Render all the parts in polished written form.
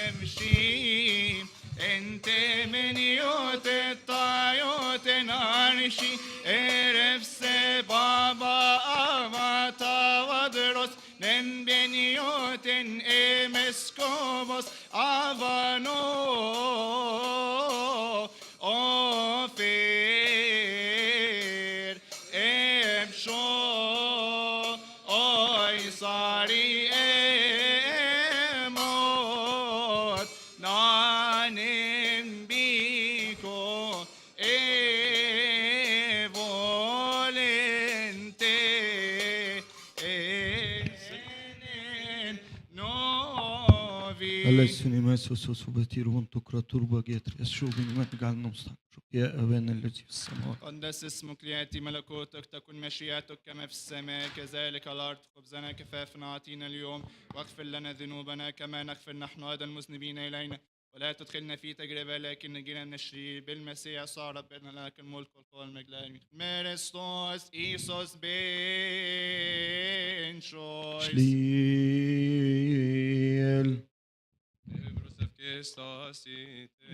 امشي انت من يوت الطايوت نارشي ارف سبابا اماتا ودرس نن بنيوت امسكوبوس افانو اوفير امشو اوي صاري اموت نانم بيكو volente novi. الله السينما سوسوس وبتير وانتكرا تربة جاتر يسوع بما تجعلنا مستحق يا أبانا الذي في السماوات قدس اسمك ليأتي ملكوتك تكن مشيئتك كما في السماء كذلك على الأرض خبزنا كفافنا أعطينا اليوم واغفر لنا ذنوبنا كما نغفر نحن أيضا المذنبين إلينا ولا تدخلنا في تجربة لكن نجينا من الشرير بالمسيح صار ربنا لك الملك والقوة والمجد آمين. Merestos Isos ben choice. شليل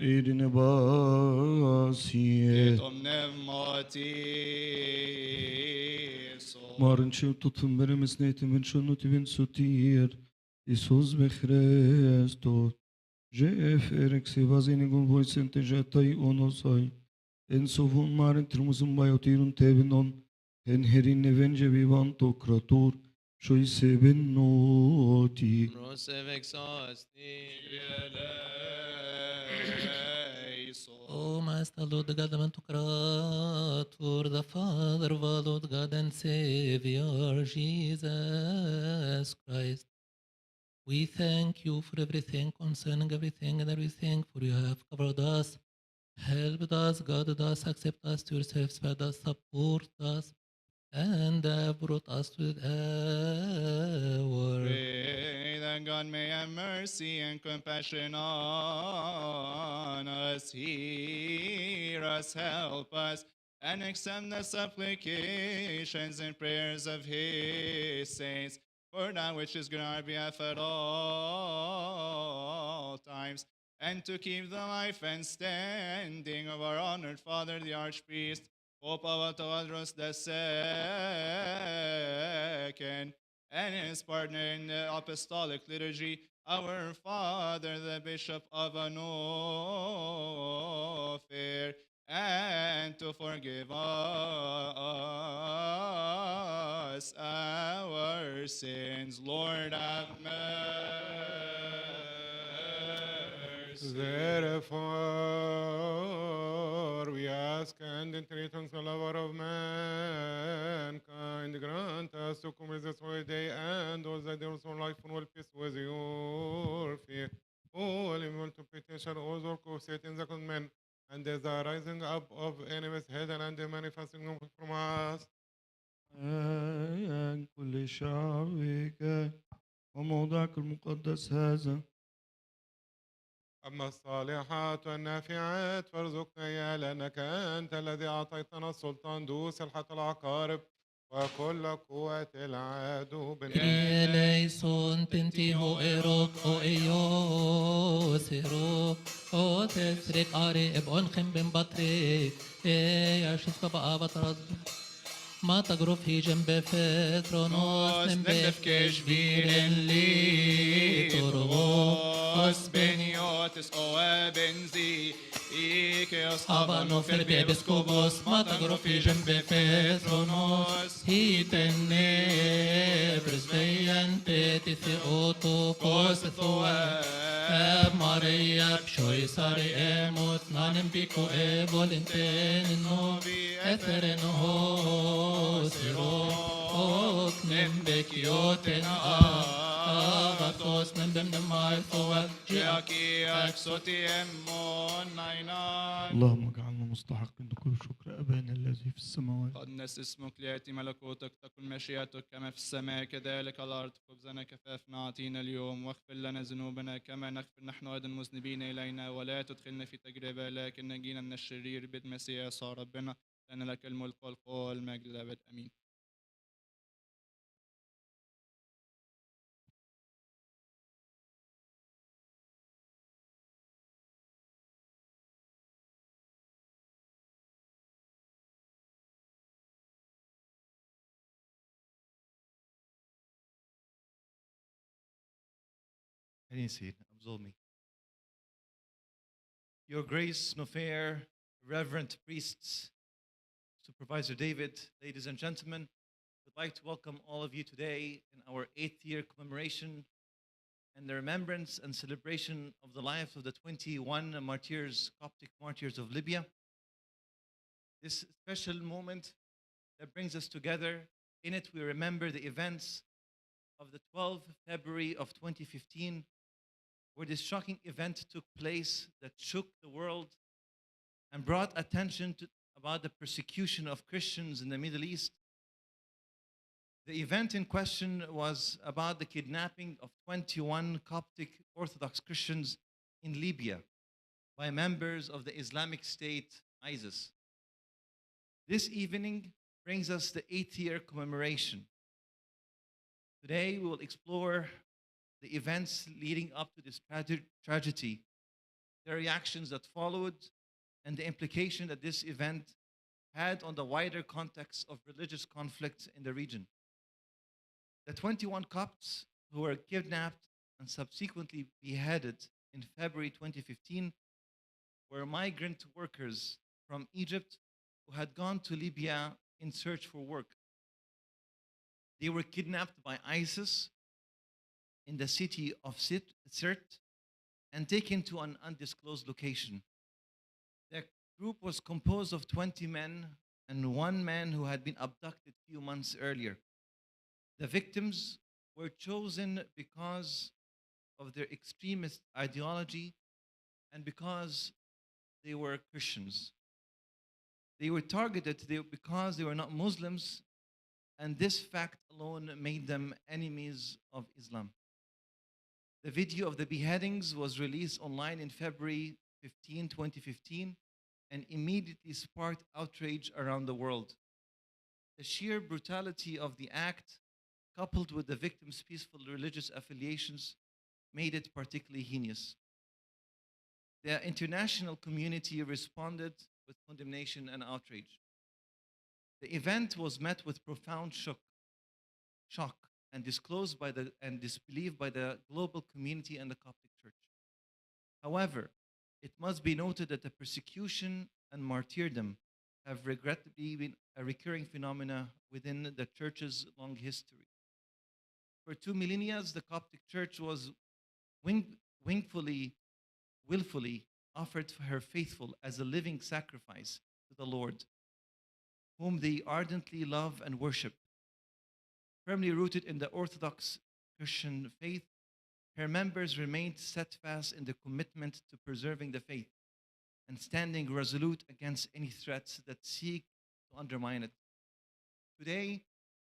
إيدنا باسية مارن شو تطفن برمس نيتم من شنو تبين سوتير إيسوس بخريستو جيف إريك سيبازيني قول بويس انت جاتاي أونوساي إن سوفون مارن ترمزم بايوتيرون تابنون إن هرين نفنجي بيبان توكراتور شوي سيبن نوتي Oh, Master, Lord God, the man to creator, the Father of our Lord God and Savior, Jesus Christ. We thank you for everything concerning everything and everything, for you have covered us, helped us, guided us, accept us to yourself, spared us, support us, and brought us to the hour. Pray that God may have mercy and compassion on us, hear us, help us, and accept the supplications and prayers of His saints, for that which is good on our behalf at all times, and to keep the life and standing of our honored Father, the Archpriest, Pope Tawadros II, and his partner in the apostolic liturgy, our Father, the Bishop of Anofair, and to forgive us our sins. Lord, have mercy. Therefore, we ask and entreat on the lover of mankind, grant us to commit this holy day and all the days of life and will peace with your fear. All interpretation, all work of Satan, the command, and the rising up of enemies hidden and the manifesting from us. كل شعبك وموضعك المقدس هذا أما الصالحات والنافعات فارزقنا إياها لأنك أنت الذي أعطيتنا السلطان دوس الحق العقارب وكل قوة العدو Eleison tentiho erok o eos ero o tesrik are ebon khim ben batre yashif ka baabat ما تجرف في جنب فترونوس نمبف كشبير اللي ترغوس بنيوتس او بنزي إيكيوس أبانو في البيبسكوبوس ما تجرف في جنب فترونوس هي تنبرز بيان تتثي أوتو كوس ثواب ماريا بشوي ساري اموت نانم بيكو ايبولنتين نوبي اثر نهو سيروك نمبكيوتنا آغاثوس نمبم ماي ثواب جاكي أكسوتي أمون ناينان. اللهم اجعلنا مستحقين لكل شكر أبانا الذي في السماوات قدس اسمك ليأتي ملكوتك تكن مشيئتك كما في السماء كذلك على الأرض خبزنا كفافنا أعطينا اليوم واغفر لنا ذنوبنا كما نغفر نحن أيضا المذنبين إلينا ولا تدخلنا في تجربة لكن نجينا من الشرير بالمسيح صار ربنا لأن لك الملك والقوة والمجد للأبد آمين. خليني يصير absolve me. Your Grace, Nofair, Reverend priests, Supervisor David, ladies and gentlemen, would like to welcome all of you today in our 8th year commemoration and the remembrance and celebration of the life of the 21 martyrs, Coptic martyrs of Libya. This special moment that brings us together, in it we remember the events of the 12th February of 2015, where this shocking event took place that shook the world and brought attention about the persecution of Christians in the Middle East. The event in question was about the kidnapping of 21 Coptic Orthodox Christians in Libya by members of the Islamic State, ISIS. This evening brings us the 8th year commemoration. Today we will explore the events leading up to this tragedy, the reactions that followed, and the implication that this event had on the wider context of religious conflicts in the region. The 21 Copts who were kidnapped and subsequently beheaded in February 2015 were migrant workers from Egypt who had gone to Libya in search for work. They were kidnapped by ISIS in the city of Sirte and taken to an undisclosed location. The group was composed of 20 men and one man who had been abducted a few months earlier. The victims were chosen because of their extremist ideology and because they were Christians. They were targeted because they were not Muslims, and this fact alone made them enemies of Islam. The video of the beheadings was released online in February 15, 2015, and immediately sparked outrage around the world. The sheer brutality of the act, coupled with the victims' peaceful religious affiliations, made it particularly heinous. The international community responded with condemnation and outrage. The event was met with profound shock and disbelief by the global community and the Coptic Church. However, it must be noted that the persecution and martyrdom have regrettably been a recurring phenomena within the Church's long history. For 2 millennia, the Coptic Church was willfully offered her faithful as a living sacrifice to the Lord, whom they ardently love and worship. Firmly rooted in the Orthodox Christian faith, her members remained steadfast in their commitment to preserving the faith and standing resolute against any threats that seek to undermine it. Today,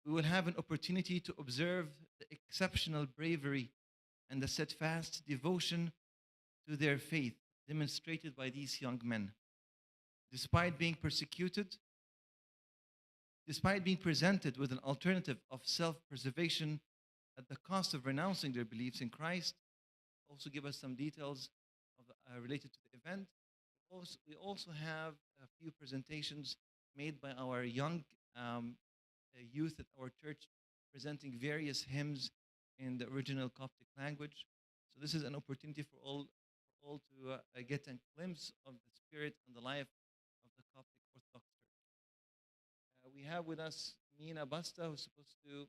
we will have an opportunity to observe the exceptional bravery and the steadfast devotion to their faith demonstrated by these young men. Despite being persecuted, despite being presented with an alternative of self-preservation at the cost of renouncing their beliefs in Christ, also give us some details related to the event. We also have a few presentations made by our young youth at our church, presenting various hymns in the original Coptic language. So this is an opportunity for all to get a glimpse of the spirit and the life of the Coptic Orthodox Church. We have with us Mina Basta, who's supposed to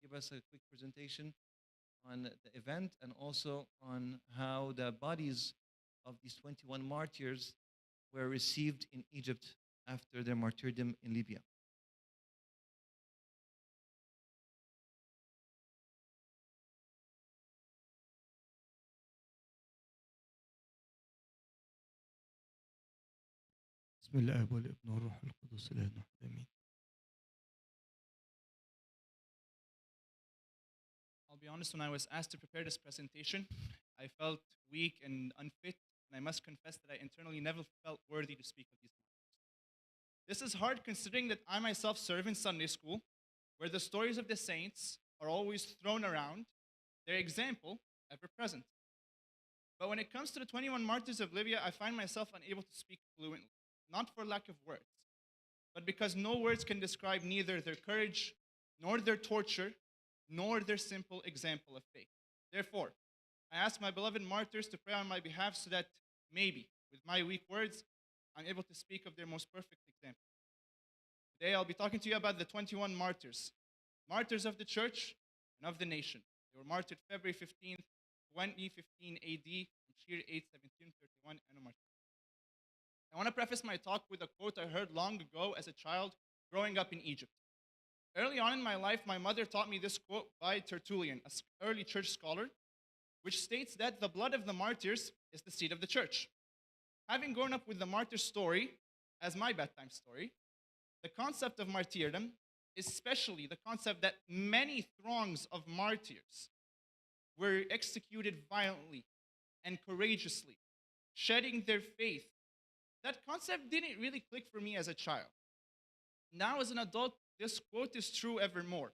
give us a quick presentation on the event and also on how the bodies of these 21 martyrs were received in Egypt after their martyrdom in Libya. بسم الله والابن والروح القدس الآن واحد آمين. I'll be honest, when I was asked to prepare this presentation, I felt weak and unfit, and I must confess that I internally never felt worthy to speak of these matters. This is hard considering that I myself serve in Sunday school, where the stories of the saints are always thrown around, their example ever present. But when it comes to the 21 martyrs of Libya, I find myself unable to speak fluently, not for lack of words, but because no words can describe neither their courage, nor their torture, nor their simple example of faith. Therefore, I ask my beloved martyrs to pray on my behalf so that maybe, with my weak words, I'm able to speak of their most perfect example. Today, I'll be talking to you about the 21 martyrs, martyrs of the church and of the nation. They were martyred February 15th, 2015 AD, from Shir 8, 1731, and a martyr. I want to preface my talk with a quote I heard long ago as a child growing up in Egypt. Early on in my life, my mother taught me this quote by Tertullian, an early church scholar, which states that the blood of the martyrs is the seed of the church. Having grown up with the martyr story as my bedtime story, the concept of martyrdom, especially the concept that many throngs of martyrs were executed violently and courageously, shedding their faith, that concept didn't really click for me as a child. Now, as an adult, this quote is true evermore.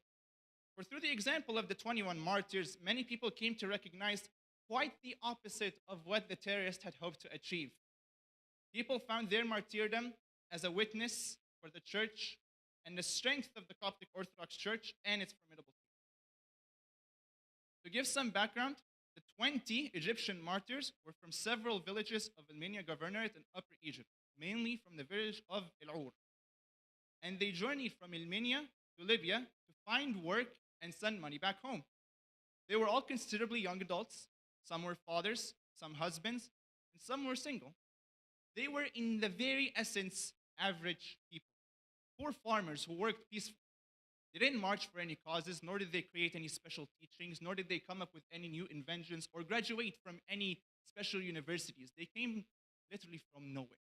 For through the example of the 21 martyrs, many people came to recognize quite the opposite of what the terrorists had hoped to achieve. People found their martyrdom as a witness for the church and the strength of the Coptic Orthodox Church and its formidable faith. To give some background, the 20 Egyptian martyrs were from several villages of Alminia Governorate in Upper Egypt, mainly from the village of El-Ur. And they journeyed from Alminia to Libya to find work and send money back home. They were all considerably young adults. Some were fathers, some husbands, and some were single. They were, in the very essence, average people. Poor farmers who worked peacefully. They didn't march for any causes, nor did they create any special teachings, nor did they come up with any new inventions or graduate from any special universities. They came literally from nowhere.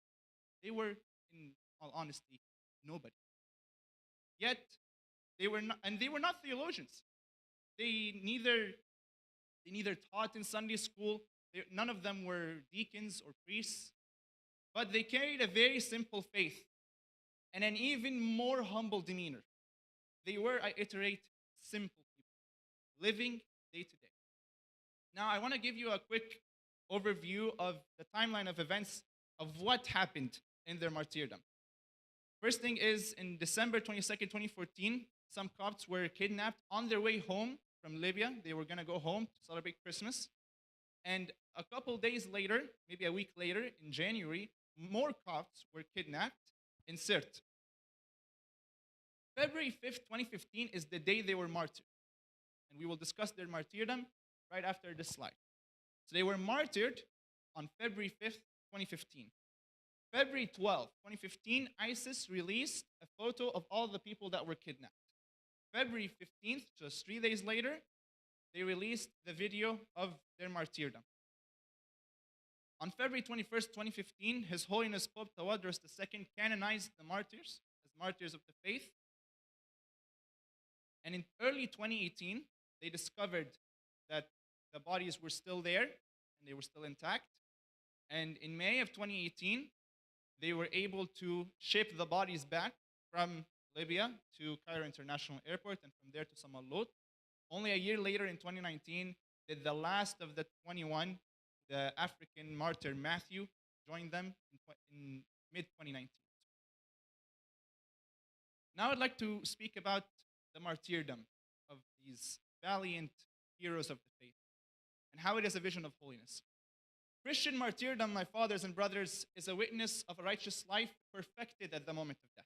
They were, in all honesty, nobody. Yet, they were not theologians. They neither taught in Sunday school, none of them were deacons or priests, but they carried a very simple faith and an even more humble demeanor. They were, I iterate, simple people, living day to day. Now, I want to give you a quick overview of the timeline of events of what happened in their martyrdom. First thing is, in December 22nd, 2014, some Copts were kidnapped on their way home from Libya. They were going to go home to celebrate Christmas. And a couple days later, maybe a week later, in January, more Copts were kidnapped in Sirte. February 5th, 2015 is the day they were martyred. And we will discuss their martyrdom right after this slide. So they were martyred on February 5th, 2015. February 12th, 2015, ISIS released a photo of all the people that were kidnapped. February 15th, just 3 days later, they released the video of their martyrdom. On February 21st, 2015, His Holiness Pope Tawadros II canonized the martyrs as martyrs of the faith. And in early 2018, they discovered that the bodies were still there and they were still intact. And in May of 2018, they were able to ship the bodies back from Libya to Cairo International Airport and from there to Samalot. Only a year later, in 2019, did the last of the 21, the African martyr Matthew, join them in mid-2019. Now I'd like to speak about the martyrdom of these valiant heroes of the faith and how it is a vision of holiness. Christian martyrdom, my fathers and brothers, is a witness of a righteous life perfected at the moment of death.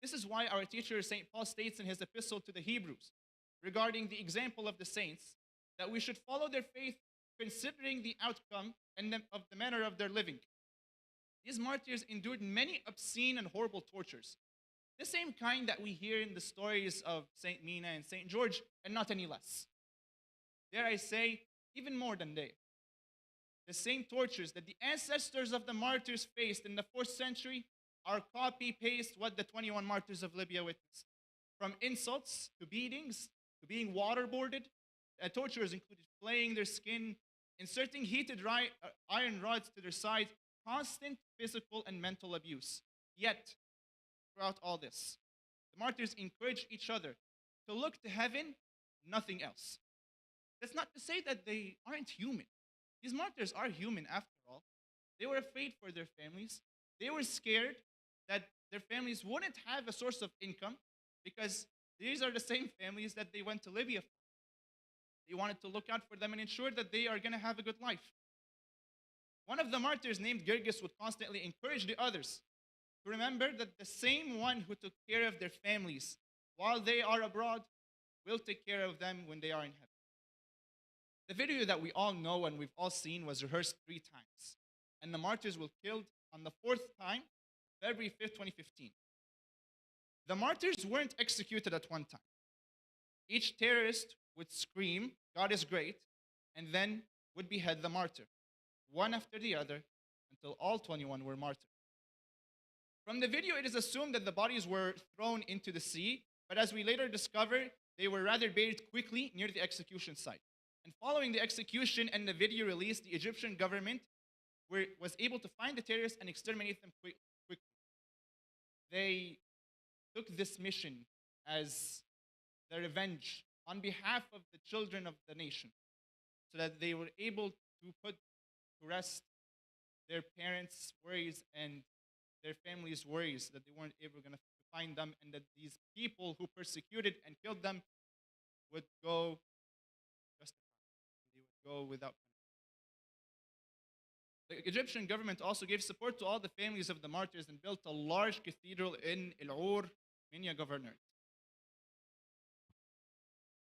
This is why our teacher St. Paul states in his epistle to the Hebrews regarding the example of the saints that we should follow their faith considering the outcome and of the manner of their living. These martyrs endured many obscene and horrible tortures, the same kind that we hear in the stories of St. Mina and St. George, and not any less. Dare I say, even more than they. The same tortures that the ancestors of the martyrs faced in the 4th century are copy-paste what the 21 martyrs of Libya witnessed. From insults to beatings to being waterboarded, tortures included flaying their skin, inserting heated iron rods to their sides, constant physical and mental abuse. Yet, throughout all this, the martyrs encouraged each other to look to heaven, nothing else. That's not to say that they aren't human. These martyrs are human after all. They were afraid for their families. They were scared that their families wouldn't have a source of income because these are the same families that they went to Libya for. They wanted to look out for them and ensure that they are going to have a good life. One of the martyrs named Gergis would constantly encourage the others to remember that the same one who took care of their families while they are abroad will take care of them when they are in heaven. The video that we all know and we've all seen was rehearsed 3 times, and the martyrs were killed on the 4th time, February 5th, 2015. The martyrs weren't executed at one time. Each terrorist would scream, "God is great," and then would behead the martyr, one after the other, until all 21 were martyred. From the video, it is assumed that the bodies were thrown into the sea, but as we later discovered, they were rather buried quickly near the execution site. And following the execution and the video release, the Egyptian government was able to find the terrorists and exterminate them quickly. They took this mission as their revenge on behalf of the children of the nation, so that they were able to put to rest their parents' worries and their families' worries that they weren't ever going to find them, and that these people who persecuted and killed them would go justified. They would go without punishment. The Egyptian government also gave support to all the families of the martyrs and built a large cathedral in El-Ur, Minya Governorate.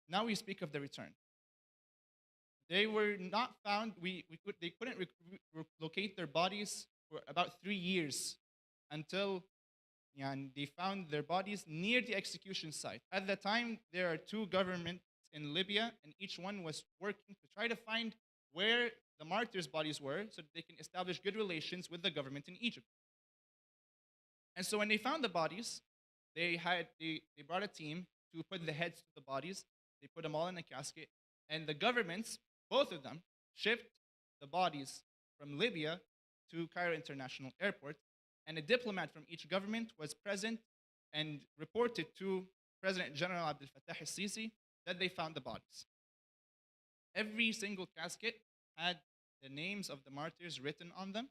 Now we speak of the return. They were not found. They couldn't locate their bodies for about 3 years until they found their bodies near the execution site. At the time, there are 2 governments in Libya, and each one was working to try to find where the martyrs' bodies were so that they can establish good relations with the government in Egypt. And so when they found the bodies, they brought a team to put the heads to the bodies. They put them all in a casket, and the governments, both of them, shipped the bodies from Libya to Cairo International Airport, and a diplomat from each government was present and reported to President General Abdel Fattah al-Sisi that they found the bodies. Every single casket had the names of the martyrs written on them,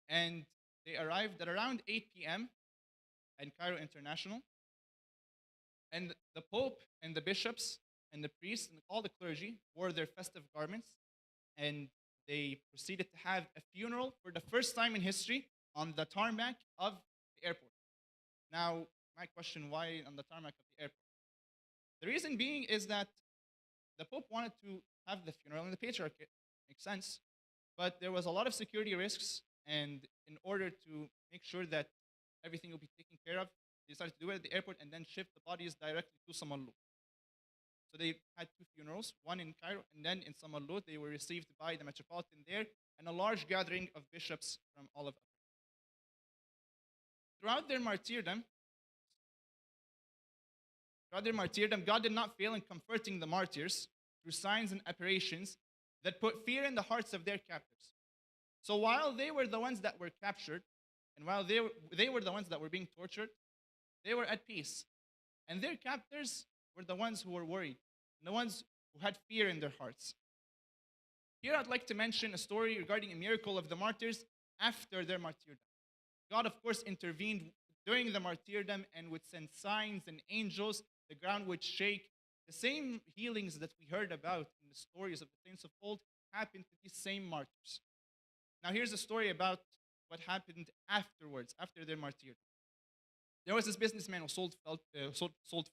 and they arrived at around 8 p.m. in Cairo International, and the Pope and the bishops and the priests and all the clergy wore their festive garments, and they proceeded to have a funeral for the first time in history on the tarmac of the airport. Now, my question, why on the tarmac of the airport? The reason being is that the Pope wanted to have the funeral in the Patriarchate. Makes sense. But there was a lot of security risks, and in order to make sure that everything will be taken care of, they decided to do it at the airport and then ship the bodies directly to Samallu. So they had 2 funerals, one in Cairo, and then in Samallu, they were received by the Metropolitan there and a large gathering of bishops from all of Africa. Throughout their martyrdom, God did not fail in comforting the martyrs through signs and apparitions that put fear in the hearts of their captors. So while they were the ones that were captured, and while they were the ones that were being tortured, they were at peace. And their captors were the ones who were worried, the ones who had fear in their hearts. Here I'd like to mention a story regarding a miracle of the martyrs after their martyrdom. God, of course, intervened during the martyrdom and would send signs and angels. The ground would shake. The same healings that we heard about in the stories of the saints of old happened to these same martyrs. Now here's a story about what happened afterwards, after their martyrdom. There was this businessman who sold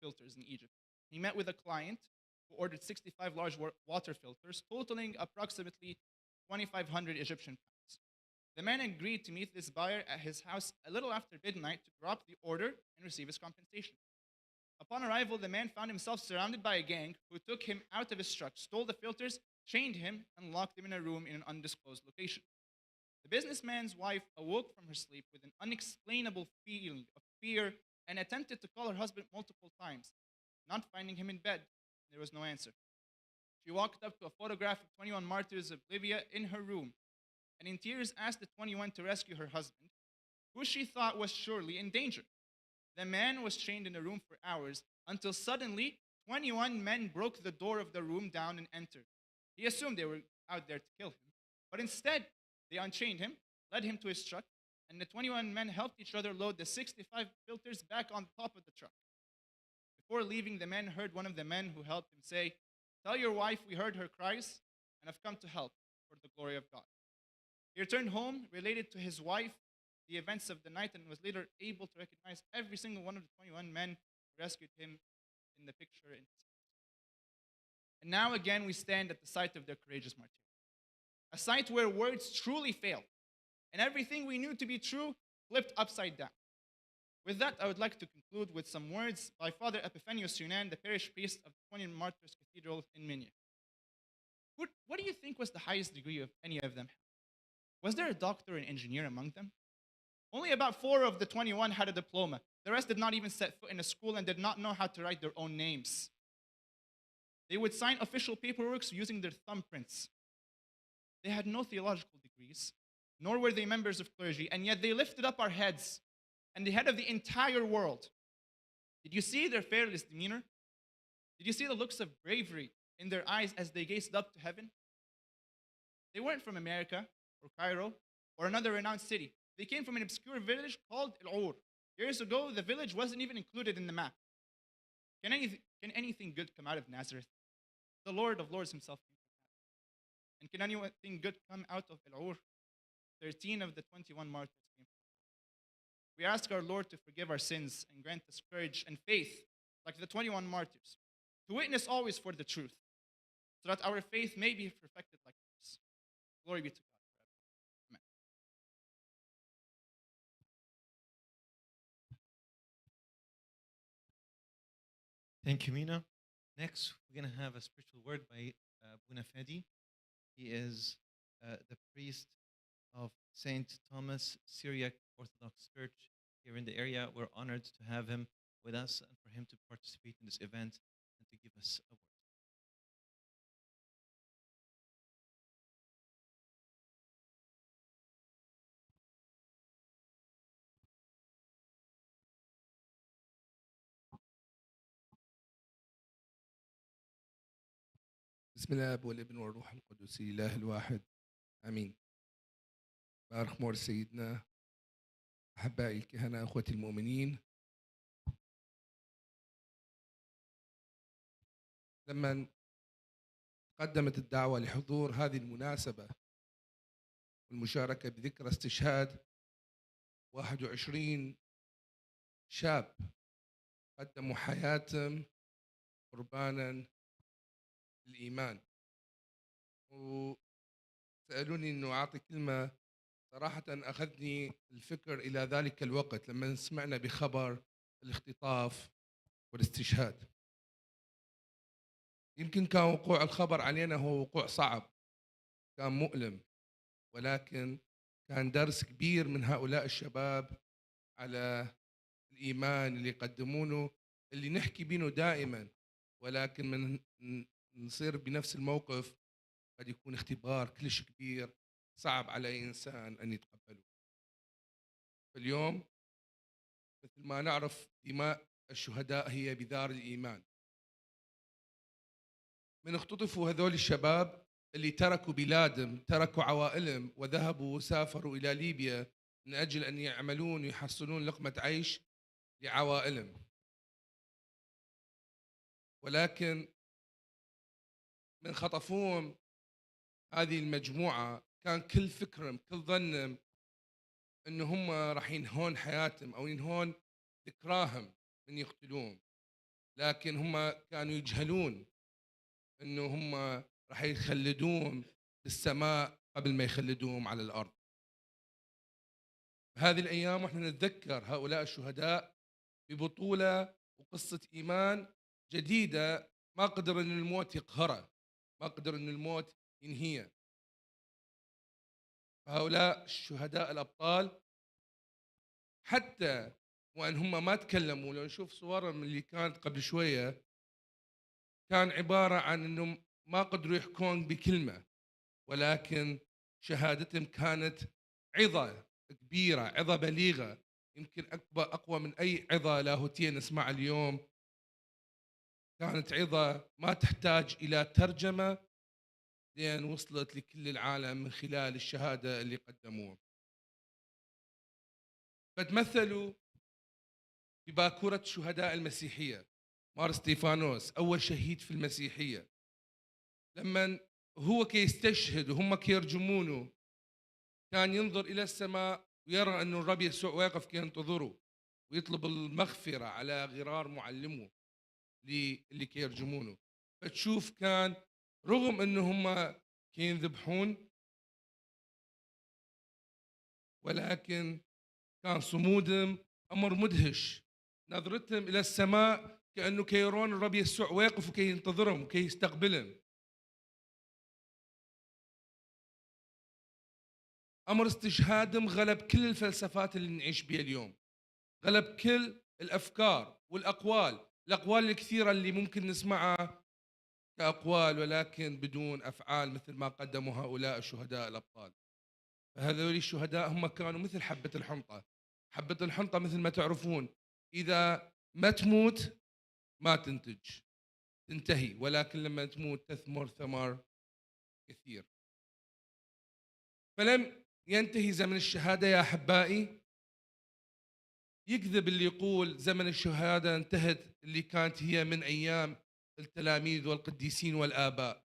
filters in Egypt. He met with a client who ordered 65 large water filters, totaling approximately 2,500 Egyptian pounds. The man agreed to meet this buyer at his house a little after midnight to drop the order and receive his compensation. Upon arrival, the man found himself surrounded by a gang who took him out of his truck, stole the filters, chained him, and locked him in a room in an undisclosed location. The businessman's wife awoke from her sleep with an unexplainable feeling of fear and attempted to call her husband multiple times. Not finding him in bed, there was no answer. She walked up to a photograph of 21 martyrs of Libya in her room, and in tears asked the 21 to rescue her husband, who she thought was surely in danger. The man was chained in the room for hours until suddenly 21 men broke the door of the room down and entered. He assumed they were out there to kill him, but instead they unchained him, led him to his truck, and the 21 men helped each other load the 65 filters back on top of the truck. Before leaving, the man heard one of the men who helped him say, Tell your wife we heard her cries and have come to help for the glory of God. He returned home, related to his wife the events of the night, and was later able to recognize every single one of the 21 men who rescued him in the picture. And now again we stand at the site of their courageous martyrdom, a site where words truly fail, and everything we knew to be true flipped upside down. With that, I would like to conclude with some words by Father Epiphanius Yunan, the parish priest of the 20 Martyrs Cathedral in Minya. What do you think was the highest degree of any of them? Was there a doctor or an engineer among them? Only about 4 of the 21 had a diploma. The rest did not even set foot in a school and did not know how to write their own names. They would sign official paperwork using their thumbprints. They had no theological degrees, nor were they members of clergy, and yet they lifted up our heads and the head of the entire world. Did you see their fearless demeanor? Did you see the looks of bravery in their eyes as they gazed up to heaven? They weren't from America or Cairo or another renowned city. They came from an obscure village called El-Our. Years ago, the village wasn't even included in the map. Can anything good come out of Nazareth? The Lord of Lords himself came from Nazareth. And can anything good come out of El-Our? 13 of the 21 martyrs came from El-Our. We ask our Lord to forgive our sins and grant us courage and faith, like the 21 martyrs, to witness always for the truth, so that our faith may be perfected like theirs. Glory be to God. Thank you, Mina. Next, we're going to have a spiritual word by Bunafedi. He is the priest of St. Thomas Syriac Orthodox Church here in the area. We're honored to have him with us and for him to participate in this event and to give us a word. بسم الله والابن والروح القدس الإله الواحد آمين. بارك مور سيدنا، أحبائي الكهنة، أخوتي المؤمنين. لما قدمت الدعوة لحضور هذه المناسبة والمشاركة بذكرى استشهاد 21 شاب قدموا حياتهم قربانا الإيمان، وسألوني أنه أعطي كلمة. صراحة أخذني الفكر إلى ذلك الوقت لما سمعنا بخبر الاختطاف والاستشهاد. يمكن كان وقوع الخبر علينا هو وقوع صعب، كان مؤلم، ولكن كان درس كبير من هؤلاء الشباب على الإيمان اللي يقدمونه، اللي نحكي بينه دائما، ولكن من نصير بنفس الموقف قد يكون اختبار كلش كبير صعب على أي إنسان أن يتقبله. اليوم مثل ما نعرف دماء الشهداء هي بذار الإيمان. من اختطفوا هذول الشباب اللي تركوا بلادهم، تركوا عوائلهم، وذهبوا وسافروا إلى ليبيا من أجل أن يعملون ويحصلون لقمة عيش لعوائلهم، ولكن من خطفوهم هذه المجموعة كان كل فكرهم كل ظنهم أنه هم راح ينهون حياتهم أو ينهون ذكراهم من يقتلوهم، لكن هم كانوا يجهلون أنه هم راح يخلدوهم في السماء قبل ما يخلدوهم على الأرض. هذه الأيام وإحنا نتذكر هؤلاء الشهداء ببطولة وقصة إيمان جديدة، ما قدر أن الموت يقهره، ما قدر أن الموت ينهيه. هؤلاء الشهداء الأبطال حتى وأن هم ما تكلموا، لو نشوف صورهم اللي كانت قبل شوية كان عبارة عن أنهم ما قدروا يحكون بكلمة، ولكن شهادتهم كانت عظة كبيرة، عظة بليغة، يمكن أقوى من أي عظة لاهوتية نسمعها اليوم. كانت عظة ما تحتاج إلى ترجمة لأن وصلت لكل العالم من خلال الشهادة اللي قدموها. فتمثلوا بباكورة شهداء المسيحية. مار ستيفانوس أول شهيد في المسيحية، لما هو كي يستشهد وهم كي يرجمونه كان ينظر إلى السماء ويرى أن الرب يسوع واقف كي ينتظره ويطلب المغفرة على غرار معلمه اللي كي يرجمونه. فتشوف كان رغم أنه هم كي ينذبحون ولكن كان صمودهم أمر مدهش، نظرتهم إلى السماء كأنه كي يرون الرب يسوع واقف وكي ينتظرهم وكي يستقبلهم. أمر استشهادهم غلب كل الفلسفات اللي نعيش بها اليوم، غلب كل الأفكار والأقوال، الأقوال الكثيرة اللي ممكن نسمعها كأقوال ولكن بدون أفعال مثل ما قدموا هؤلاء الشهداء الأبطال. فهذول الشهداء هم كانوا مثل حبة الحنطة. حبة الحنطة مثل ما تعرفون إذا ما تموت ما تنتج، تنتهي، ولكن لما تموت تثمر ثمر كثير. فلم ينتهي زمن الشهادة يا أحبائي. يكذب اللي يقول زمن الشهادة انتهت، اللي كانت هي من أيام التلاميذ والقديسين والآباء.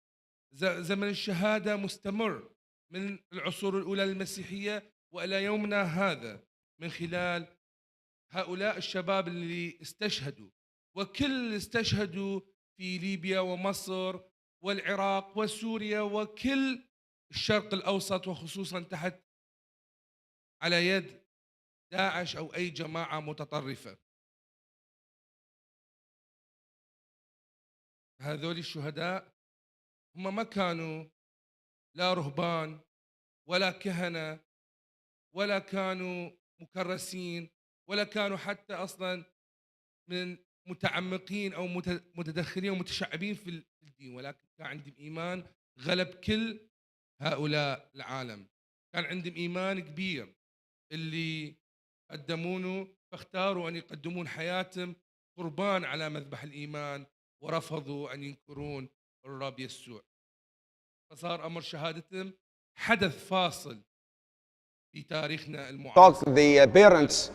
زمن الشهادة مستمر من العصور الأولى للمسيحية وإلى يومنا هذا من خلال هؤلاء الشباب اللي استشهدوا، وكل استشهدوا في ليبيا ومصر والعراق وسوريا وكل الشرق الأوسط، وخصوصا تحت على يد داعش أو أي جماعة متطرفة. هذول الشهداء هم ما كانوا لا رهبان ولا كهنة ولا كانوا مكرسين ولا كانوا حتى أصلا من متعمقين أو متدخلين ومتشعبين في الدين، ولكن كان عندهم إيمان غلب كل هؤلاء العالم. كان عندهم إيمان كبير اللي قدمونه، فاختاروا أن يقدمون حياتهم قربان على مذبح الإيمان ورفضوا أن ينكرون الرب يسوع. فصار أمر شهادتهم حدث فاصل في تاريخنا المعاصر. the parents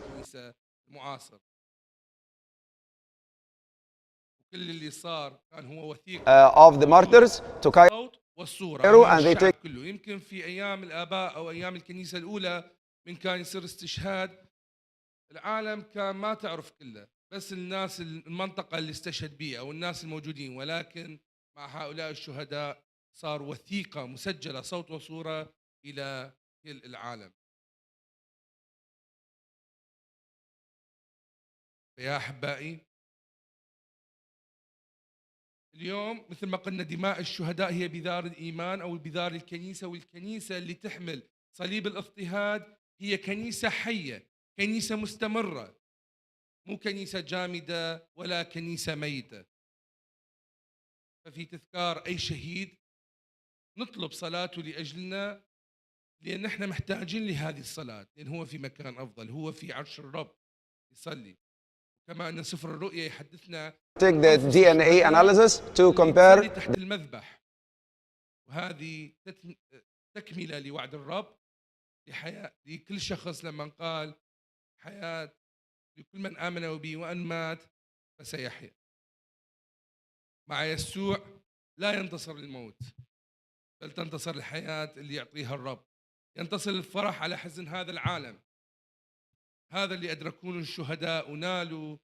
المعاصر وكل اللي صار كان هو وثيقة of the martyrs to Cairo, الصوت والصورة and أمام they الشعب take كله. يمكن في أيام الآباء أو أيام الكنيسة الأولى من كان يصير استشهاد العالم كان ما تعرف كله، بس الناس المنطقة اللي استشهد بيها أو الناس الموجودين، ولكن مع هؤلاء الشهداء صار وثيقة مسجلة صوت وصورة إلى كل العالم. فيا أحبائي اليوم مثل ما قلنا دماء الشهداء هي بذار الإيمان أو بذار الكنيسة، والكنيسة اللي تحمل صليب الاضطهاد هي كنيسة حية، كنيسة مستمرة، مو كنيسة جامدة ولا كنيسة ميتة. ففي تذكار أي شهيد نطلب صلاته لأجلنا، لأن احنا محتاجين لهذه الصلاة، لأن هو في مكان أفضل، هو في عرش الرب يصلي. كما أن سفر الرؤيا يحدثنا take the DNA analysis to compare تحت المذبح، وهذه تكملة لوعد الرب لحياة لكل شخص لما قال حياة لكل من آمن بي وأن مات فسيحيا. مع يسوع لا ينتصر الموت بل تنتصر الحياة اللي يعطيها الرب، ينتصر الفرح على حزن هذا العالم. هذا اللي أدركونه الشهداء ونالوا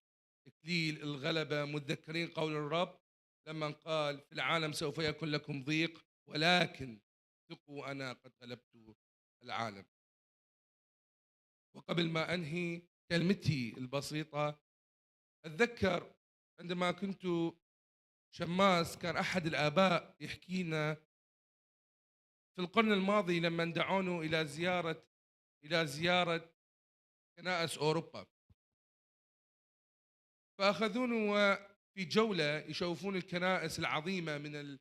إكليل الغلبة متذكرين قول الرب لما قال في العالم سوف يكون لكم ضيق ولكن ثقوا أنا قد غلبت العالم. وقبل ما أنهي كلمتي البسيطة، أتذكر عندما كنت شماس كان أحد الآباء يحكينا في القرن الماضي لما دعونه إلى زيارة كنائس أوروبا، فأخذونه في جولة يشوفون الكنائس العظيمة من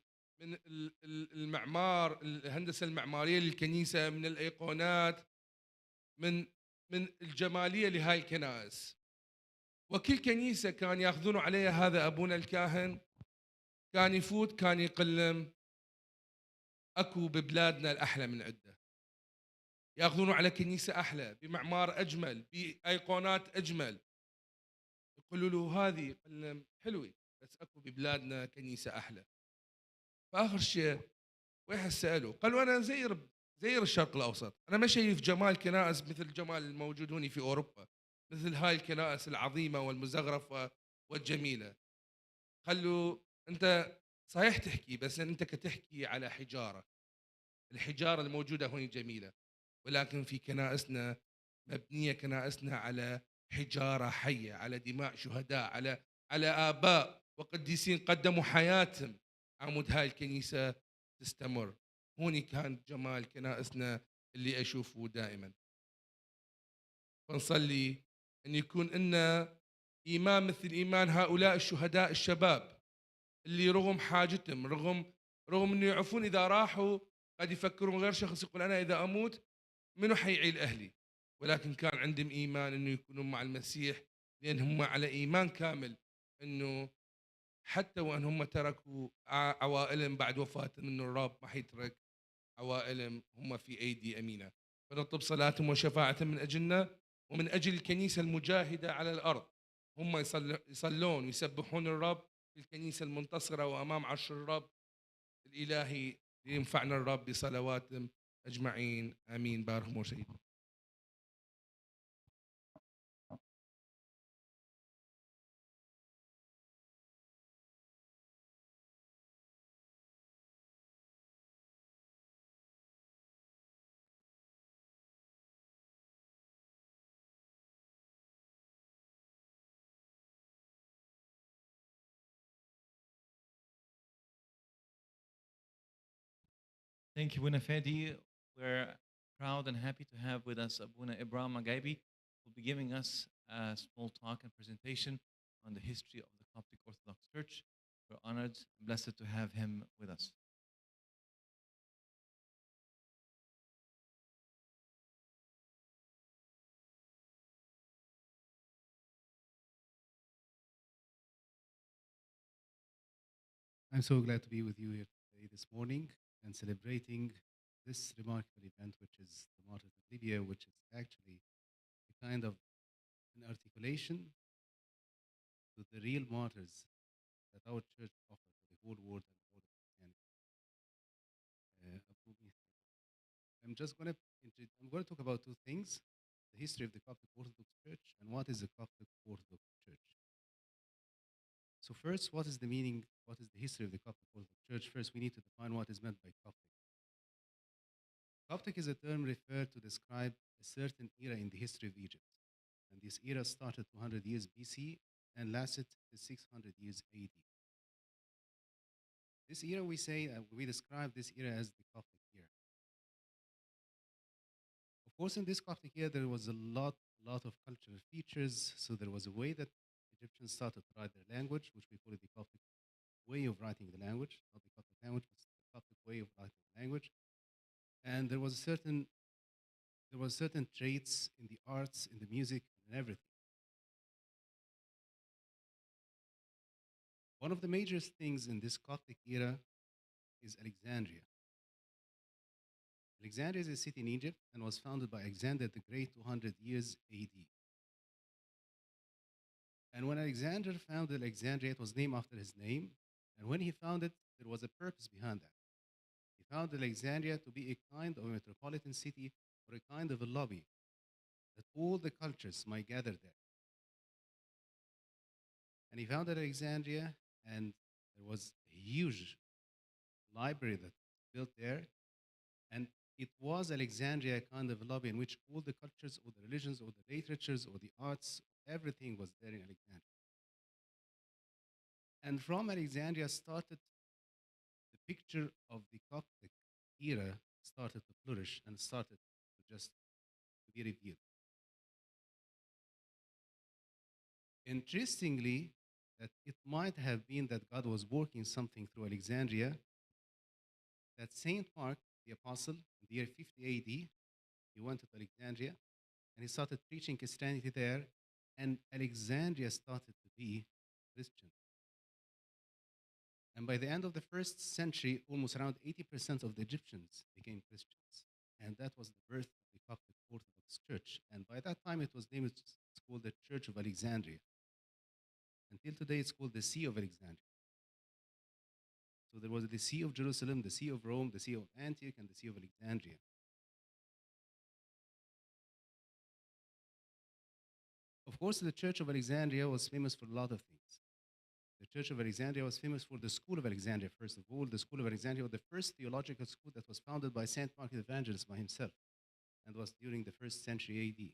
المعمار، الهندسة المعمارية للكنيسة، من الأيقونات، من الجمالية لهاي الكنائس. وكل كنيسة كان يأخذون عليها هذا أبونا الكاهن كان يفوت كان يقلم أكو ببلادنا الأحلى من عدة، يأخذون على كنيسة أحلى بمعمار أجمل بأيقونات أجمل، يقولوا له هذه يقلم حلوة بس أكو ببلادنا كنيسة أحلى. فآخر شيء واحد سأله قالوا أنا زير الشرق الأوسط، أنا ما شايف جمال كنائس مثل جمال الموجود هنا في أوروبا، مثل هاي الكنائس العظيمة والمزخرفة والجميلة. خلوا أنت صحيح تحكي، بس أنت كتحكي على حجارة، الحجارة الموجودة هنا جميلة، ولكن في كنائسنا مبنية كنائسنا على حجارة حية، على دماء شهداء، على آباء وقديسين قدموا حياتهم عمود هاي الكنيسة تستمر. هوني كان جمال كنائسنا اللي أشوفه دائما. فنصلي أن يكون لنا إيمان مثل إيمان هؤلاء الشهداء الشباب اللي رغم حاجتهم، رغم أنه يعرفون إذا راحوا قد يفكرون غير شخص يقول أنا إذا أموت منو حيعيل أهلي، ولكن كان عندهم إيمان أنه يكونوا مع المسيح، لأن هم على إيمان كامل أنه حتى وأن هم تركوا عوائلهم بعد وفاتهم، أنه الرب ما حيترك عوائلهم هم في أيدي أمينة. فنطلب صلاتهم وشفاعتهم من أجلنا ومن أجل الكنيسة المجاهدة على الأرض. هم يصلون ويسبحون الرب في الكنيسة المنتصرة وأمام عرش الرب الإلهي، لينفعنا الرب بصلواتهم أجمعين. آمين. بارهم وسيدنا. Thank you, Buna Fedi. We're proud and happy to have with us Abuna Ibrahim Magaibi, who will be giving us a small talk and presentation on the history of the Coptic Orthodox Church. We're honored and blessed to have him with us. I'm so glad to be with you here today, this morning, and celebrating this remarkable event, which is the Martyrs of Libya, which is actually a kind of an articulation to the real martyrs that our church offers to the whole world and all of Christianity. I'm going to talk about two things: the history of the Coptic Orthodox Church and what is the Coptic Orthodox Church. So first, what is the meaning? What is the history of the Coptic Orthodox Church? First, we need to define what is meant by Coptic. Coptic is a term referred to describe a certain era in the history of Egypt. And this era started 200 years BC and lasted to 600 years AD. This era, we describe this era as the Coptic era. Of course, in this Coptic era, there was a lot of cultural features. So there was a way that Egyptians started to write their language, which we call it the Coptic way of writing the language, not the Coptic language, but the Coptic way of writing the language. And there was certain traits in the arts, in the music, and everything. One of the major things in this Coptic era is Alexandria. Alexandria is a city in Egypt and was founded by Alexander the Great 200 years AD. And when Alexander founded Alexandria, it was named after his name. And when he founded, there was a purpose behind that. He founded Alexandria to be a kind of a metropolitan city or a kind of a lobby that all the cultures might gather there. And he founded Alexandria, and there was a huge library that was built there. And it was Alexandria, a kind of a lobby in which all the cultures or the religions or the literatures or the arts, everything was there in Alexandria. And from Alexandria started the picture of the Coptic era started to flourish and started to be revealed. Interestingly, that it might have been that God was working something through Alexandria, that Saint Mark, the apostle, in the year 50 AD, he went to Alexandria and he started preaching Christianity there, and Alexandria started to be Christian. And by the end of the first century, almost around 80% of the Egyptians became Christians. And that was the birth of the Coptic Orthodox Church. And by that time, it was named, it's called the Church of Alexandria. Until today, it's called the See of Alexandria. So there was the See of Jerusalem, the See of Rome, the See of Antioch, and the See of Alexandria. Of course, the Church of Alexandria was famous for a lot of things. The Church of Alexandria was famous for the School of Alexandria, first of all. The School of Alexandria was the first theological school that was founded by Saint Mark the Evangelist by himself, and was during the 1st century AD.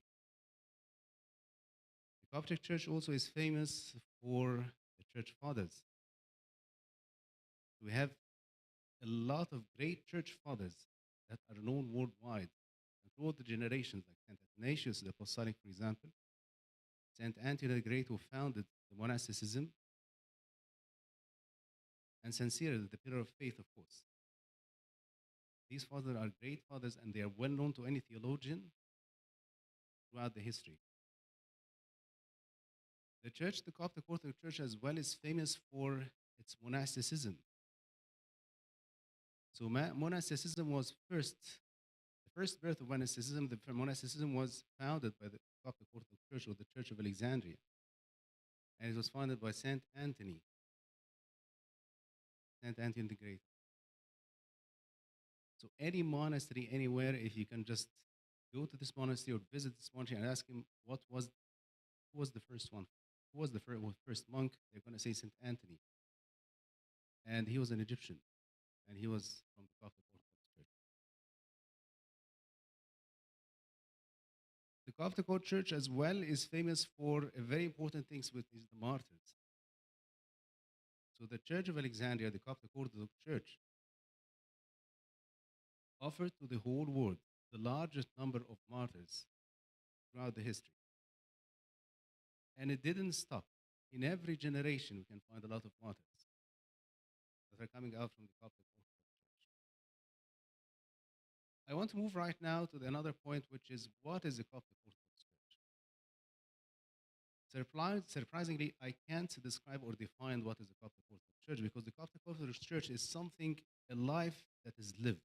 The Coptic Church also is famous for the Church Fathers. We have a lot of great Church Fathers that are known worldwide and throughout the generations, like Saint Athanasius the Apostolic, for example, Saint Anthony the Great, who founded the monasticism, and Saint Cyril, the pillar of faith, of course. These fathers are great fathers, and they are well known to any theologian throughout the history. The church, the Coptic Orthodox Church as well, is famous for its monasticism. So monasticism was the first birth of monasticism. The monasticism was founded by the Coptic Orthodox Church, or the Church of Alexandria. And it was founded by Saint Anthony the Great. So any monastery anywhere, if you can just go to this monastery or visit this monastery and ask him who was the first one, who was the first monk, they're going to say Saint Anthony. And he was an Egyptian, and he was from the Coptic Orthodox Church. The Coptic Orthodox Church as well is famous for a very important thing, which is the martyrs. So the Church of Alexandria, the Coptic Orthodox Church, offered to the whole world the largest number of martyrs throughout the history. And it didn't stop. In every generation, we can find a lot of martyrs that are coming out from the Coptic Orthodox Church. I want to move right now to another point, which is, what is the Coptic Orthodox Church? Surprisingly, I can't describe or define what is the Coptic Orthodox Church, because the Coptic Orthodox Church is something, a life that is lived.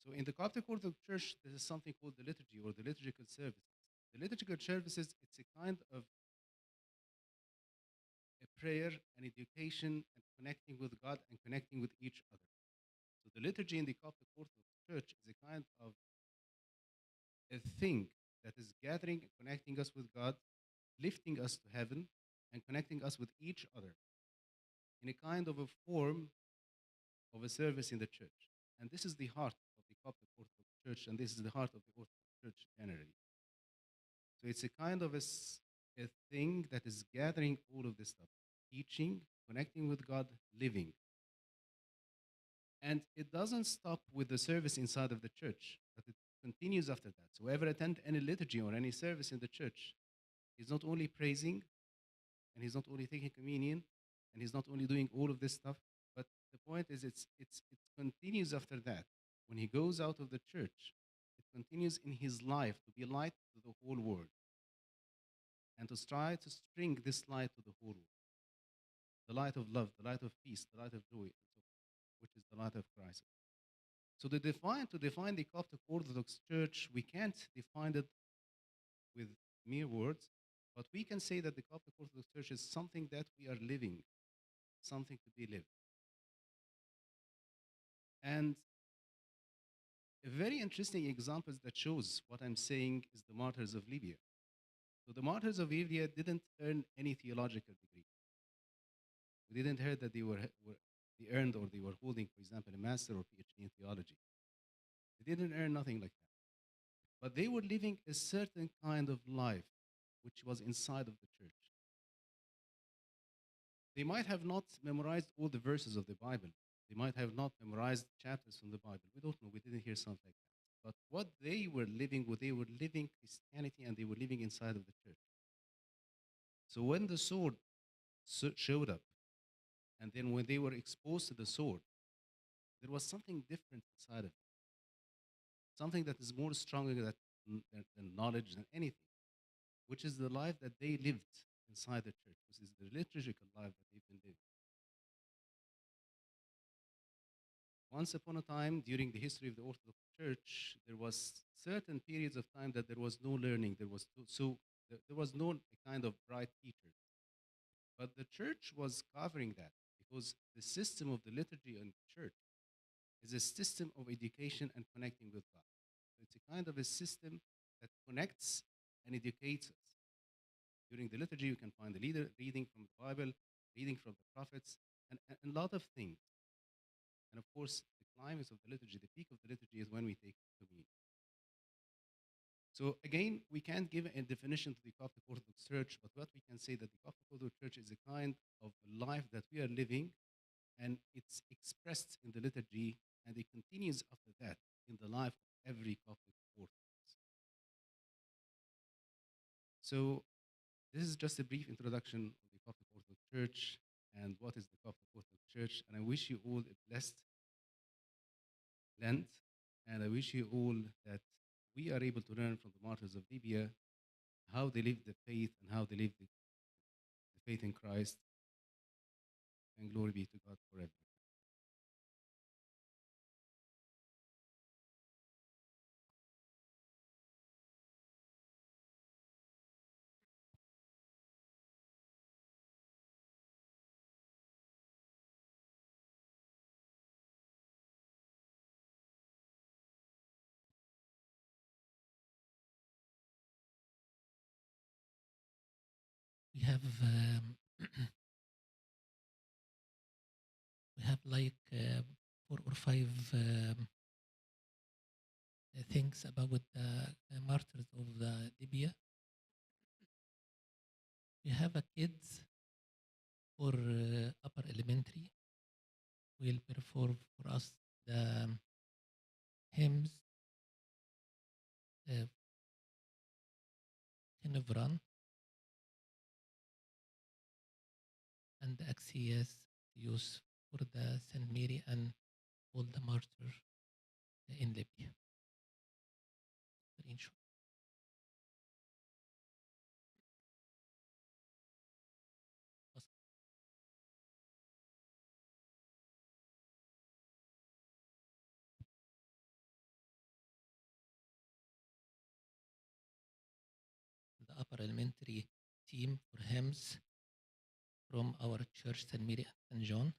So in the Coptic Orthodox Church, there is something called the liturgy, or the liturgical services. The liturgical services, it's a kind of a prayer and education and connecting with God and connecting with each other. So the liturgy in the Coptic Orthodox Church is a kind of a thing that is gathering and connecting us with God, lifting us to heaven, and connecting us with each other in a kind of a form of a service in the church. And this is the heart of the Coptic Orthodox Church, and this is the heart of the Orthodox Church generally. So it's a kind of a thing that is gathering all of this stuff, teaching, connecting with God, living. And it doesn't stop with the service inside of the church, but it continues after that. So whoever attends any liturgy or any service in the church is not only praising, and he's not only taking communion, and he's not only doing all of this stuff, but the point is it continues after that. When he goes out of the church, it continues in his life to be light to the whole world, and to try to bring this light to the whole world. The light of love, the light of peace, the light of joy, which is the light of Christ. So to define the Coptic Orthodox Church, we can't define it with mere words, but we can say that the Coptic Orthodox Church is something that we are living, something to be lived. And a very interesting example that shows what I'm saying is the Martyrs of Libya. So the Martyrs of Libya didn't earn any theological degree. We didn't hear that they earned or they were holding, for example, a master or PhD in theology. They didn't earn nothing like that. But they were living a certain kind of life which was inside of the church. They might have not memorized all the verses of the Bible. They might have not memorized chapters from the Bible. We don't know. We didn't hear something like that. But what they were living Christianity, and they were living inside of the church. So when the sword showed up, and then when they were exposed to the sword, there was something different inside of it. Something that is more stronger than knowledge, than anything, which is the life that they lived inside the church. This is the liturgical life that they've been living. Once upon a time, during the history of the Orthodox Church, there was certain periods of time that there was no learning. There was no kind of bright teachers. But the church was covering that, because the system of the liturgy in the church is a system of education and connecting with God. So it's a kind of a system that connects and educates us. During the liturgy, you can find the leader reading from the Bible, reading from the prophets, and a lot of things. And of course, the climax of the liturgy, the peak of the liturgy is when we take communion. So again, we can't give a definition to the Coptic Orthodox Church, but what we can say that the Coptic Orthodox Church is a kind of life that we are living, and it's expressed in the liturgy, and it continues after that in the life of every Coptic Orthodox. So this is just a brief introduction of the Coptic Orthodox Church and what is the Coptic Orthodox Church, and I wish you all a blessed Lent, and I wish you all that we are able to learn from the martyrs of Libya how they lived the faith and how they lived the faith in Christ. And glory be to God forever. We have we have like 4 or 5 things about the martyrs of Libya. We have a kids for upper elementary will perform for us the hymns Run and the Axies use for the Saint Mary and all the martyrs in Libya. Very short. The upper elementary team for hymns from our church, St. Mary and St. John.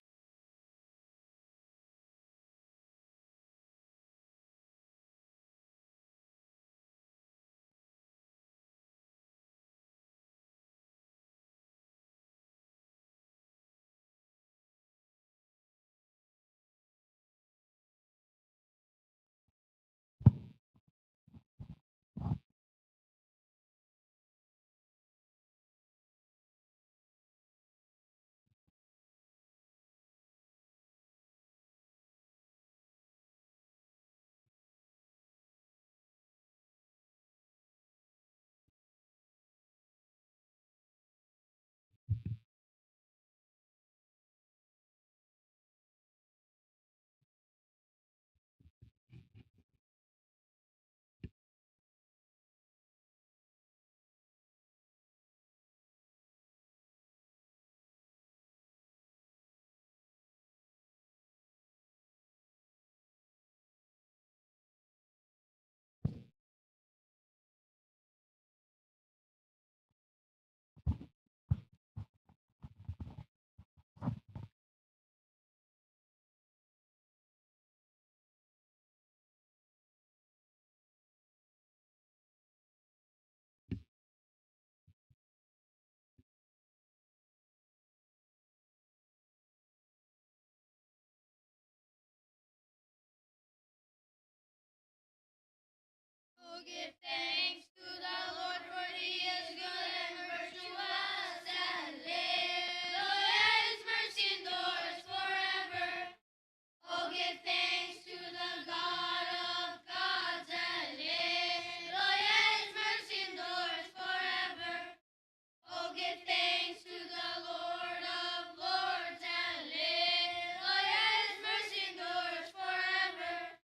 Oh, give thanks to the Lord, for he is good and virtuous and live. Though yet his mercy endures forever. Oh, give thanks to the God of gods and live. Though yet his mercy endures forever. Oh, give thanks to the Lord of lords and live. Though yet his mercy endures forever.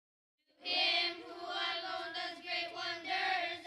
Him who alone does great wonders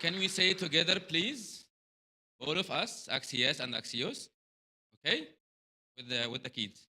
Can we say together, please? All of us, Axios and Axios. Okay? With the kids.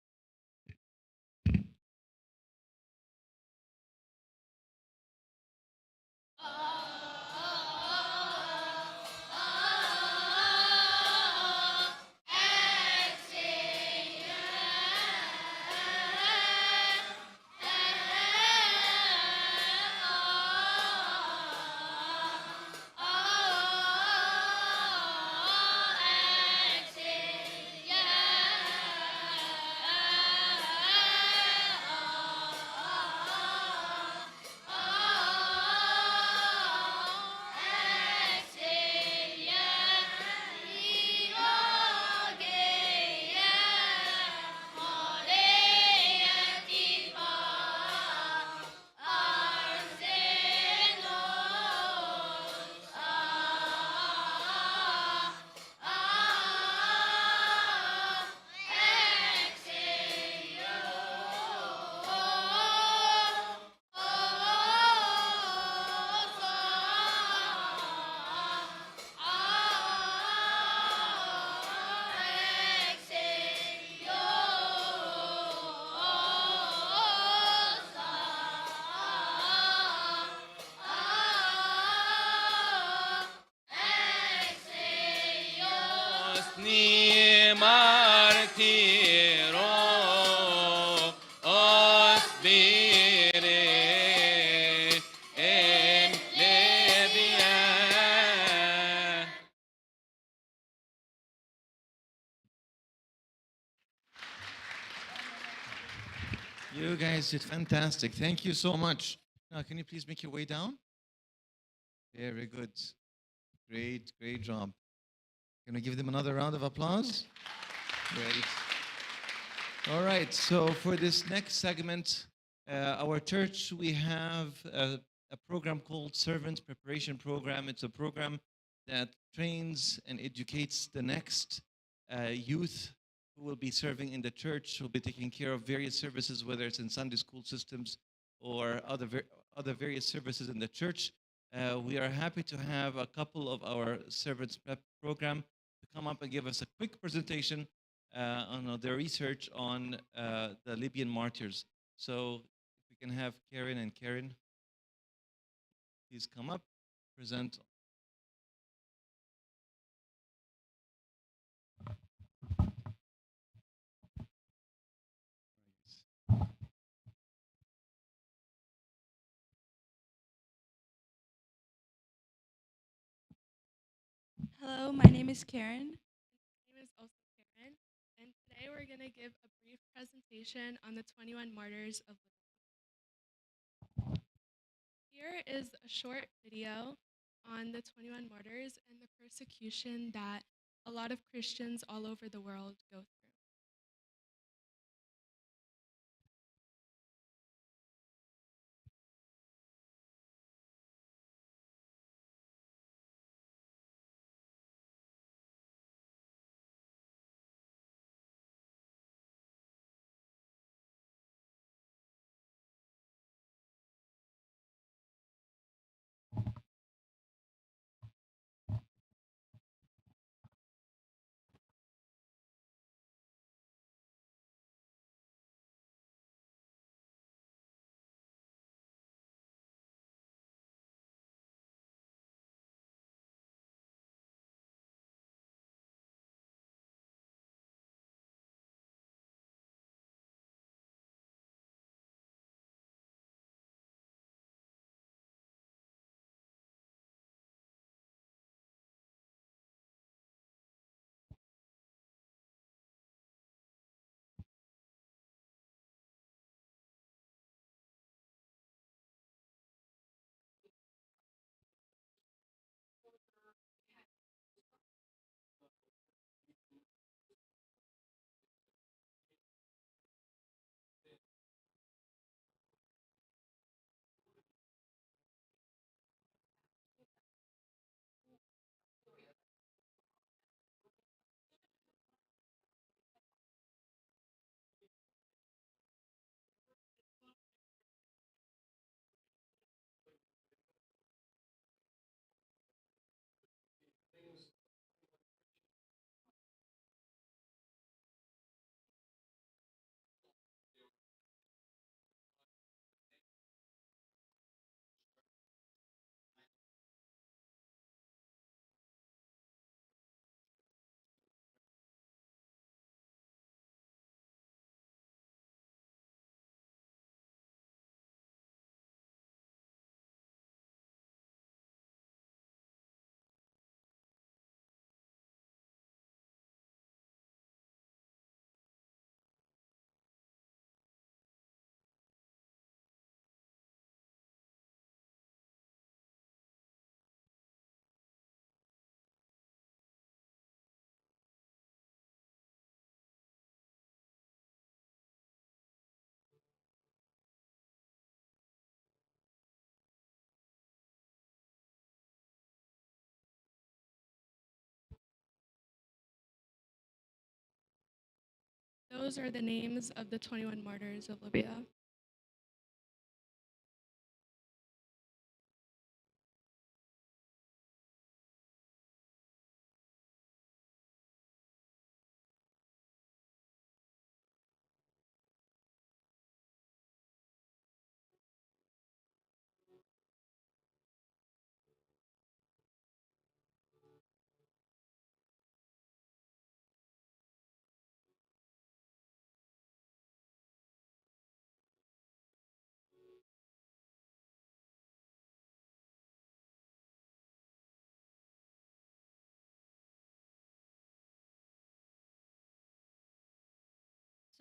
Ni martiro osbire em Libya. You guys did fantastic. Thank you so much. Now, can you please make your way down? Very good. Great, great job. Can we give them another round of applause? Great. All right, so for this next segment, our church, we have a program called Servants Preparation Program. It's a program that trains and educates the next youth who will be serving in the church, who will be taking care of various services, whether it's in Sunday school systems or other various services in the church. We are happy to have a couple of our Servants Prep program to come up and give us a quick presentation on their research on the Libyan martyrs. So if we can have Karen and Karen, please come up, present. Hello, my name is Karen. My name is also Karen, and today we're going to give a brief presentation on the 21 martyrs of Libya. Here is a short video on the 21 martyrs and the persecution that a lot of Christians all over the world go through. Those are the names of the 21 martyrs of Libya.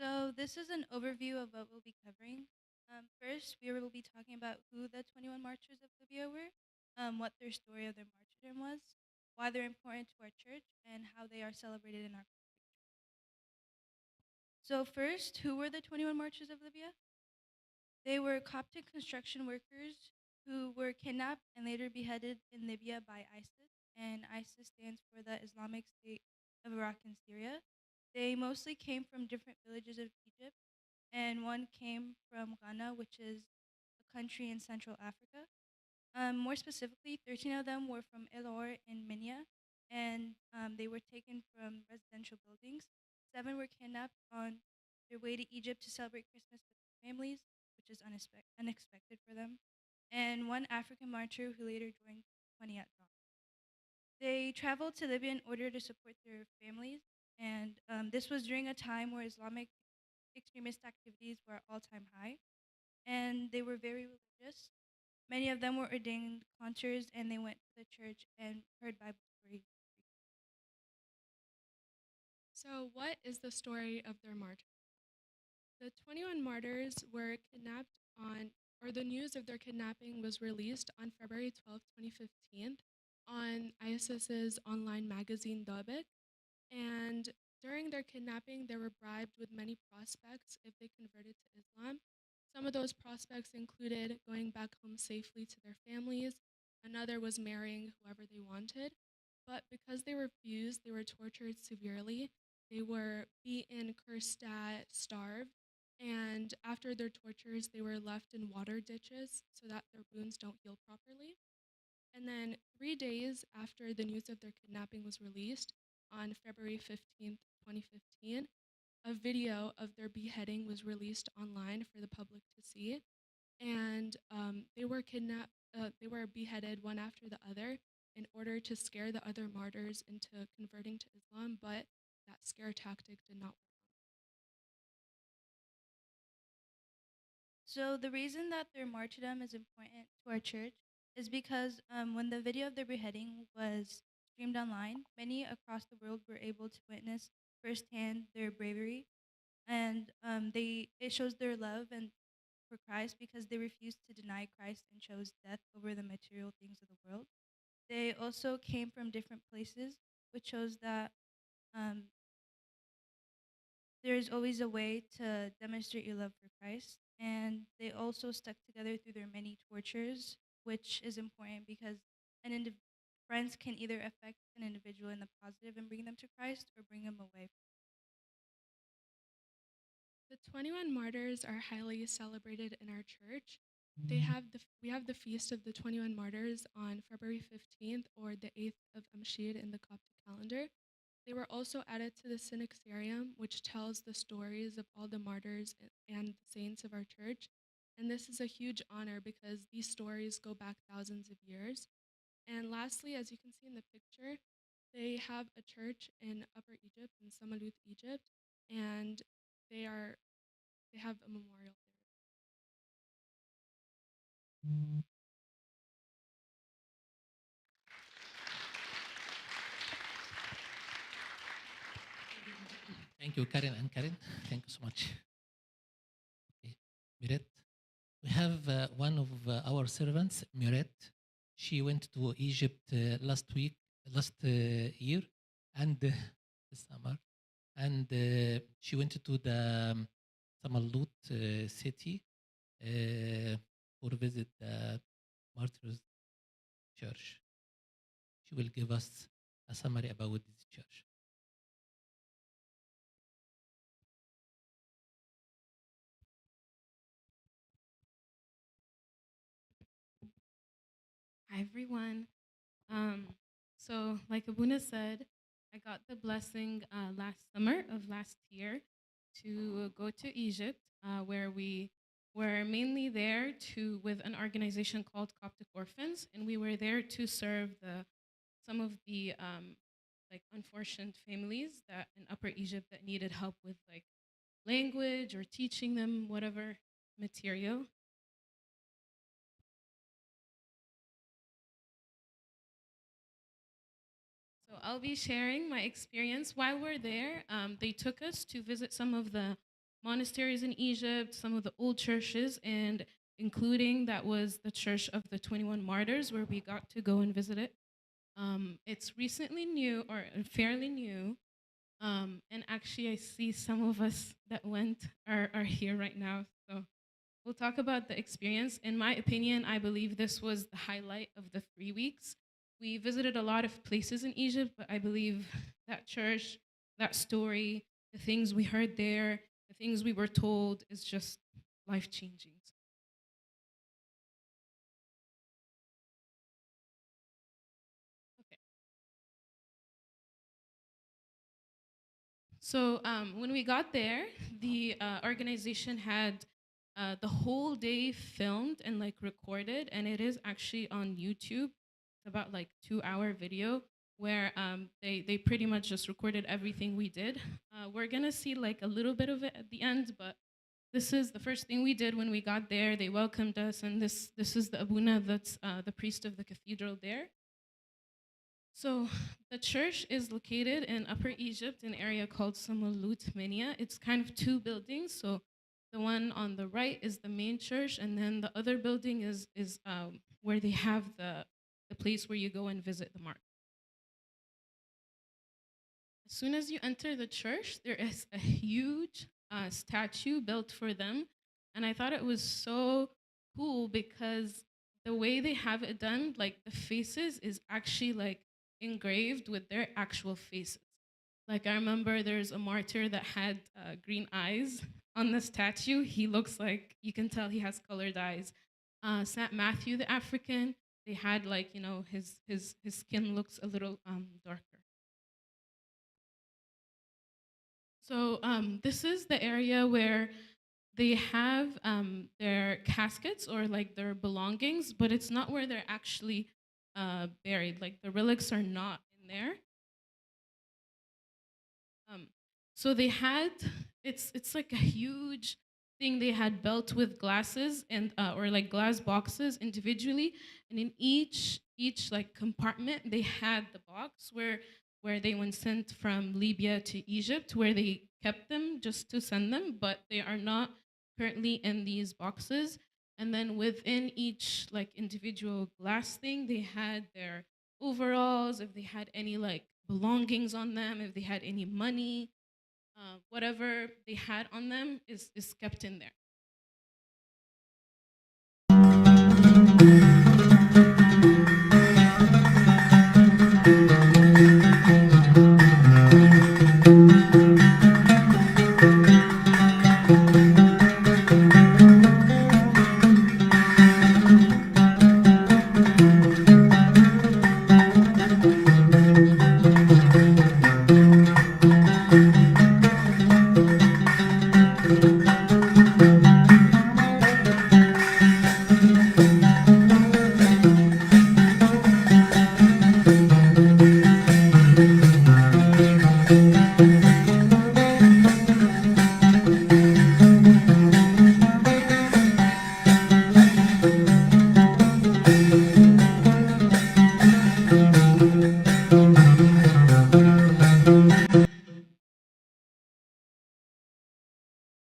So this is an overview of what we'll be covering. First, we will be talking about who the 21 martyrs of Libya were, what their story of their martyrdom was, why they're important to our church, and how they are celebrated in our culture. So first, who were the 21 martyrs of Libya? They were Coptic construction workers who were kidnapped and later beheaded in Libya by ISIS, and ISIS stands for the Islamic State of Iraq and Syria. They mostly came from different villages of Egypt, and one came from Ghana, which is a country in Central Africa. More specifically, 13 of them were from Elor in Minya, and they were taken from residential buildings. 7 were kidnapped on their way to Egypt to celebrate Christmas with their families, which is unexpected for them, and 1 African martyr who later joined 20 at dawn. They traveled to Libya in order to support their families, and this was during a time where Islamic extremist activities were at all-time high, and they were very religious. Many of them were ordained conchers, and they went to the church and heard Bible stories. So, what is the story of their martyrs? The 21 martyrs were kidnapped on, or the news of their kidnapping was released on February 12, 2015, on ISIS's online magazine Dobit. And during their kidnapping, they were bribed with many prospects if they converted to Islam. Some of those prospects included going back home safely to their families. Another was marrying whoever they wanted. But because they refused, they were tortured severely. They were beaten, cursed at, starved. And after their tortures, they were left in water ditches so that their wounds don't heal properly. And then 3 days after the news of their kidnapping was released, on February 15th, 2015, a video of their beheading was released online for the public to see. And they were beheaded one after the other in order to scare the other martyrs into converting to Islam, but that scare tactic did not work. So the reason that their martyrdom is important to our church is because when the video of their beheading was streamed online, many across the world were able to witness firsthand their bravery, and it shows their love and for Christ because they refused to deny Christ and chose death over the material things of the world. They also came from different places, which shows that um, there's always a way to demonstrate your love for Christ. And they also stuck together through their many tortures, which is important because friends can either affect an individual in the positive and bring them to Christ or bring them away. The 21 martyrs are highly celebrated in our church. We have the feast of the 21 martyrs on February 15th or the 8th of Amshir in the Coptic calendar. They were also added to the Synaxarium, which tells the stories of all the martyrs and saints of our church. And this is a huge honor because these stories go back thousands of years. And lastly, as you can see in the picture, they have a church in Upper Egypt, in Samalut, Egypt, and they have a memorial there. Thank you, Karen and Karen. Thank you so much. Okay. Miret, we have one of our servants, Miret. She went to Egypt last year, and this summer, and she went to the Samalut city for visit the Martyrs Church. She will give us a summary about this church. Hi, everyone. So, like Abuna said, I got the blessing last summer of last year to go to Egypt, where we were mainly there with an organization called Coptic Orphans, and we were there to serve some of the like unfortunate families that in Upper Egypt that needed help with like language or teaching them whatever material. So I'll be sharing my experience while we're there. They took us to visit some of the monasteries in Egypt, some of the old churches, and including that was the Church of the 21 Martyrs, where we got to go and visit it. It's recently new, or fairly new, And actually, I see some of us that went are here right now. So we'll talk about the experience. In my opinion, I believe this was the highlight of the 3 weeks. We visited a lot of places in Egypt, but I believe that church, that story, the things we heard there, the things we were told is just life changing. Okay. So when we got there, the organization had the whole day filmed and like recorded, and it is actually on YouTube. It's about like 2-hour video where they pretty much just recorded everything we did. We're gonna see like a little bit of it at the end, but this is the first thing we did when we got there. They welcomed us, and this is the Abuna, that's the priest of the cathedral there. So the church is located in Upper Egypt, an area called Samalut Minya. It's kind of 2 buildings. So the one on the right is the main church, and then the other building is where they have the place where you go and visit the mark. As soon as you enter the church, there is a huge statue built for them. And I thought it was so cool because the way they have it done, like the faces is actually like engraved with their actual faces. Like I remember there's a martyr that had green eyes on the statue. He looks like, you can tell he has colored eyes. Saint Matthew the African, they had like, you know, his skin looks a little darker. So this is the area where they have their caskets or like their belongings, but it's not where they're actually buried. Like the relics are not in there. So they had, it's like a huge thing they had built with glasses and or like glass boxes individually, and in each like compartment they had the box where they were sent from Libya to Egypt, where they kept them just to send them, but they are not currently in these boxes. And then within each like individual glass thing, they had their overalls, if they had any like belongings on them, if they had any money, whatever they had on them is kept in there.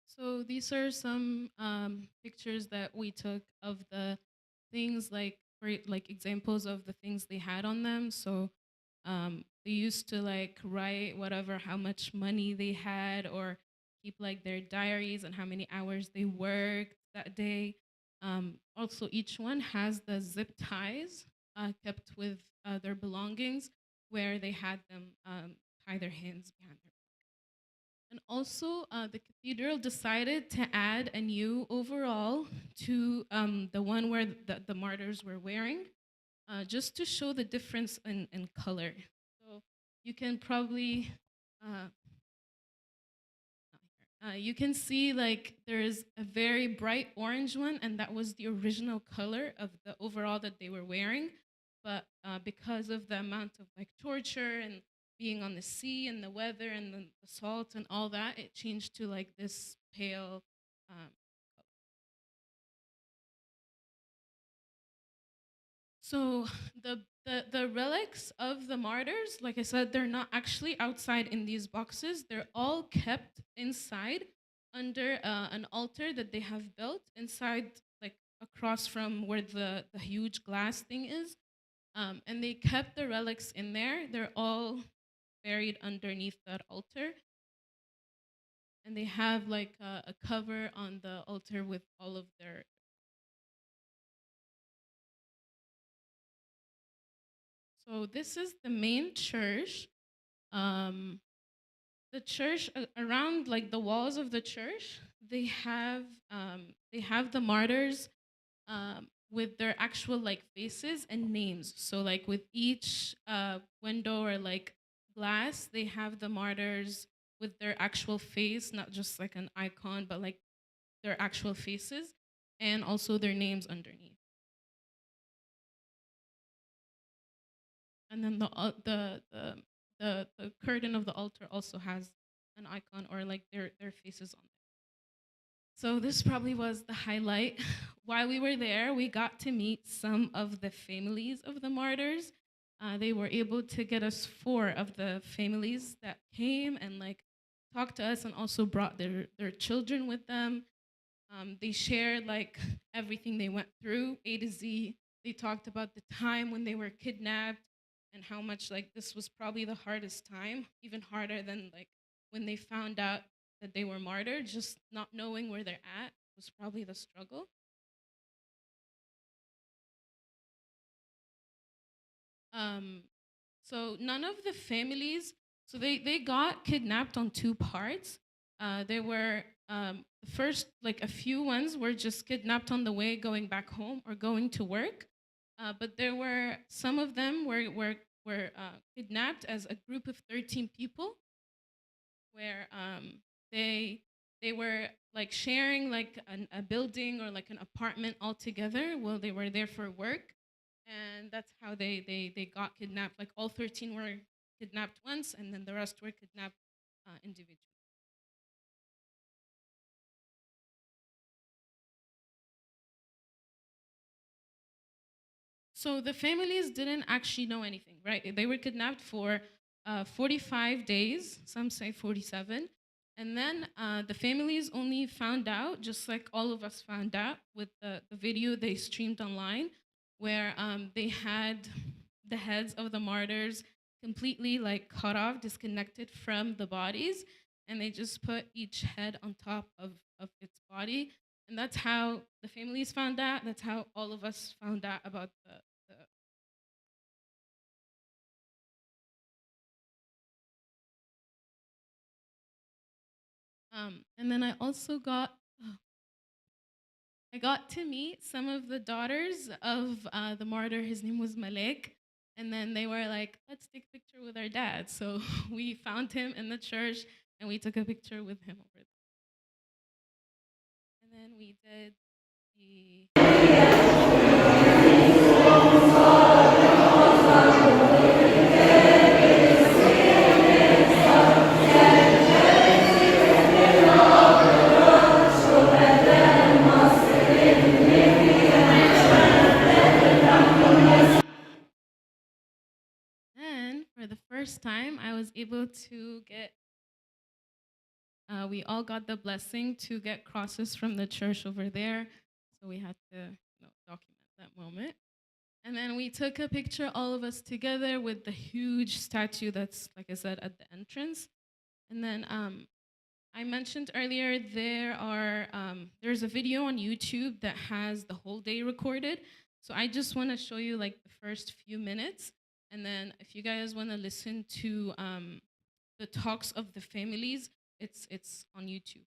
So these are some pictures that we took of the things, like like examples of the things they had on them. So they used to like write whatever, how much money they had, or keep like their diaries and how many hours they worked that day. Also, each one has the zip ties kept with their belongings, where they had them tie their hands behind their. And also, the cathedral decided to add a new overall to the one where the martyrs were wearing, just to show the difference in color. So you can probably, you can see like there's a very bright orange one, and that was the original color of the overall that they were wearing. But because of the amount of like torture and being on the sea and the weather and the salt and all that, it changed to like this pale. So the relics of the martyrs, like I said, they're not actually outside in these boxes. They're all kept inside under an altar that they have built inside, like across from where the huge glass thing is. And they kept the relics in there. They're all buried underneath that altar. And they have like a cover on the altar with all of their. So this is the main church. The church around like the walls of the church, they have the martyrs with their actual like faces and names. So like with each window or like glass, they have the martyrs with their actual face, not just like an icon, but like their actual faces, and also their names underneath. And then the curtain of the altar also has an icon or like their faces on it. So this probably was the highlight. While we were there, we got to meet some of the families of the martyrs. They were able to get us 4 of the families that came and like talked to us and also brought their children with them. They shared like everything they went through, A to Z. They talked about the time when they were kidnapped and how much like this was probably the hardest time, even harder than like when they found out that they were martyred. Just not knowing where they're at was probably the struggle. So none of the families, so they got kidnapped on 2 parts. There were the first, like a few ones were just kidnapped on the way going back home or going to work. But there were some of them were kidnapped as a group of 13 people, where they were like sharing like a building or like an apartment all together while they were there for work. And that's how they got kidnapped. Like all 13 were kidnapped once, and then the rest were kidnapped individually. So the families didn't actually know anything, right? They were kidnapped for 45 days, some say 47. And then the families only found out, just like all of us found out with the video they streamed online, where they had the heads of the martyrs completely like cut off, disconnected from the bodies, and they just put each head on top of its body. And that's how the families found out. That's how all of us found out about the and then I also I got to meet some of the daughters of the martyr. His name was Malek. And then they were like, let's take a picture with our dad. So we found him in the church and we took a picture with him over there. And then we did And for the first time, I was able to get, we all got the blessing to get crosses from the church over there. So we had to document that moment. And then we took a picture, all of us together, with the huge statue that's, like I said, at the entrance. And then I mentioned earlier there's a video on YouTube that has the whole day recorded. So I just want to show you like the first few minutes. And then if you guys want to listen to the talks of the families, it's on YouTube.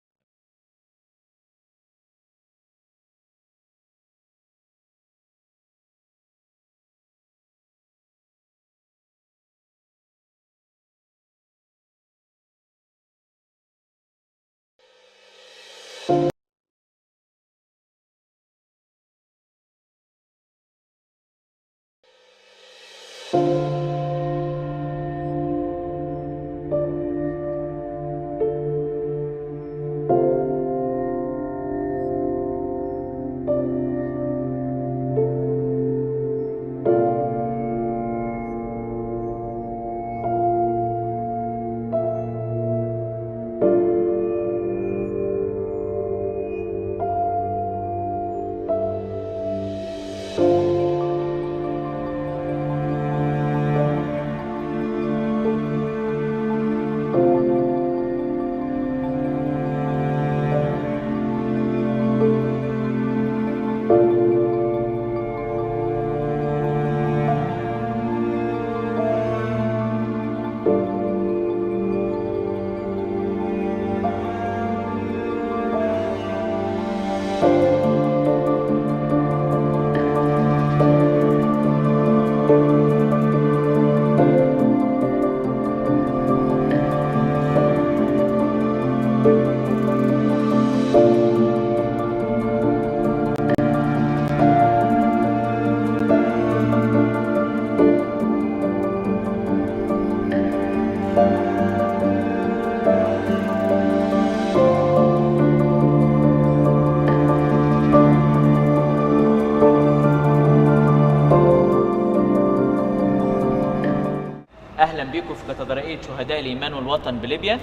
أهلا بكم في كاتدرائية شهداء الإيمان والوطن بليبيا.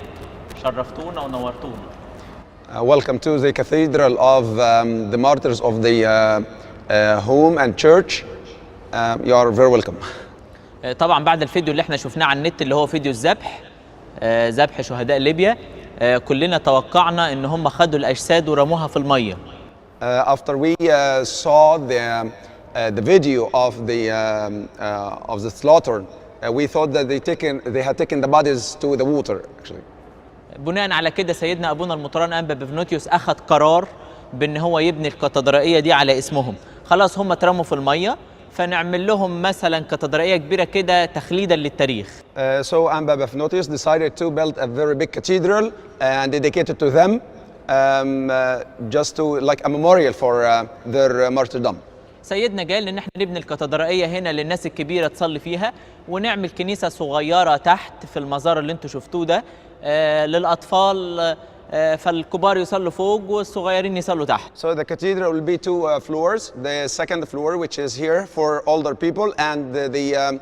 شرفتونا ونورتونا. Welcome to the Cathedral of the Martyrs of the Home and Church. You are very welcome. طبعا بعد الفيديو اللي احنا شفناه على النت اللي هو فيديو الذبح، ذبح شهداء ليبيا، كلنا توقعنا ان هم خدوا الأجساد ورموها في المية. After we saw the video of the slaughter, we thought that they had taken the bodies to the water actually. بناء على كده سيدنا ابونا المطران انبا بفنوتيوس اخذ قرار بان هو يبني الكاتدرائيه دي على اسمهم. خلاص هم اترموا في الميه، فنعمل لهم مثلا كاتدرائيه كبيره كده تخليدا للتاريخ. So Amba Bafnotius decided to build a very big cathedral and dedicate it to them, just to like a memorial for their martyrdom. سيدنا قال ان احنا نبني الكاتدرائيه هنا للناس الكبيره تصلي فيها، ونعمل كنيسه صغيره تحت في المزار اللي انتم شفتوه ده للاطفال، فالكبار يصلوا فوق والصغيرين يصلوا تحت. So the cathedral will be two floors. The second floor, which is here for older people, and the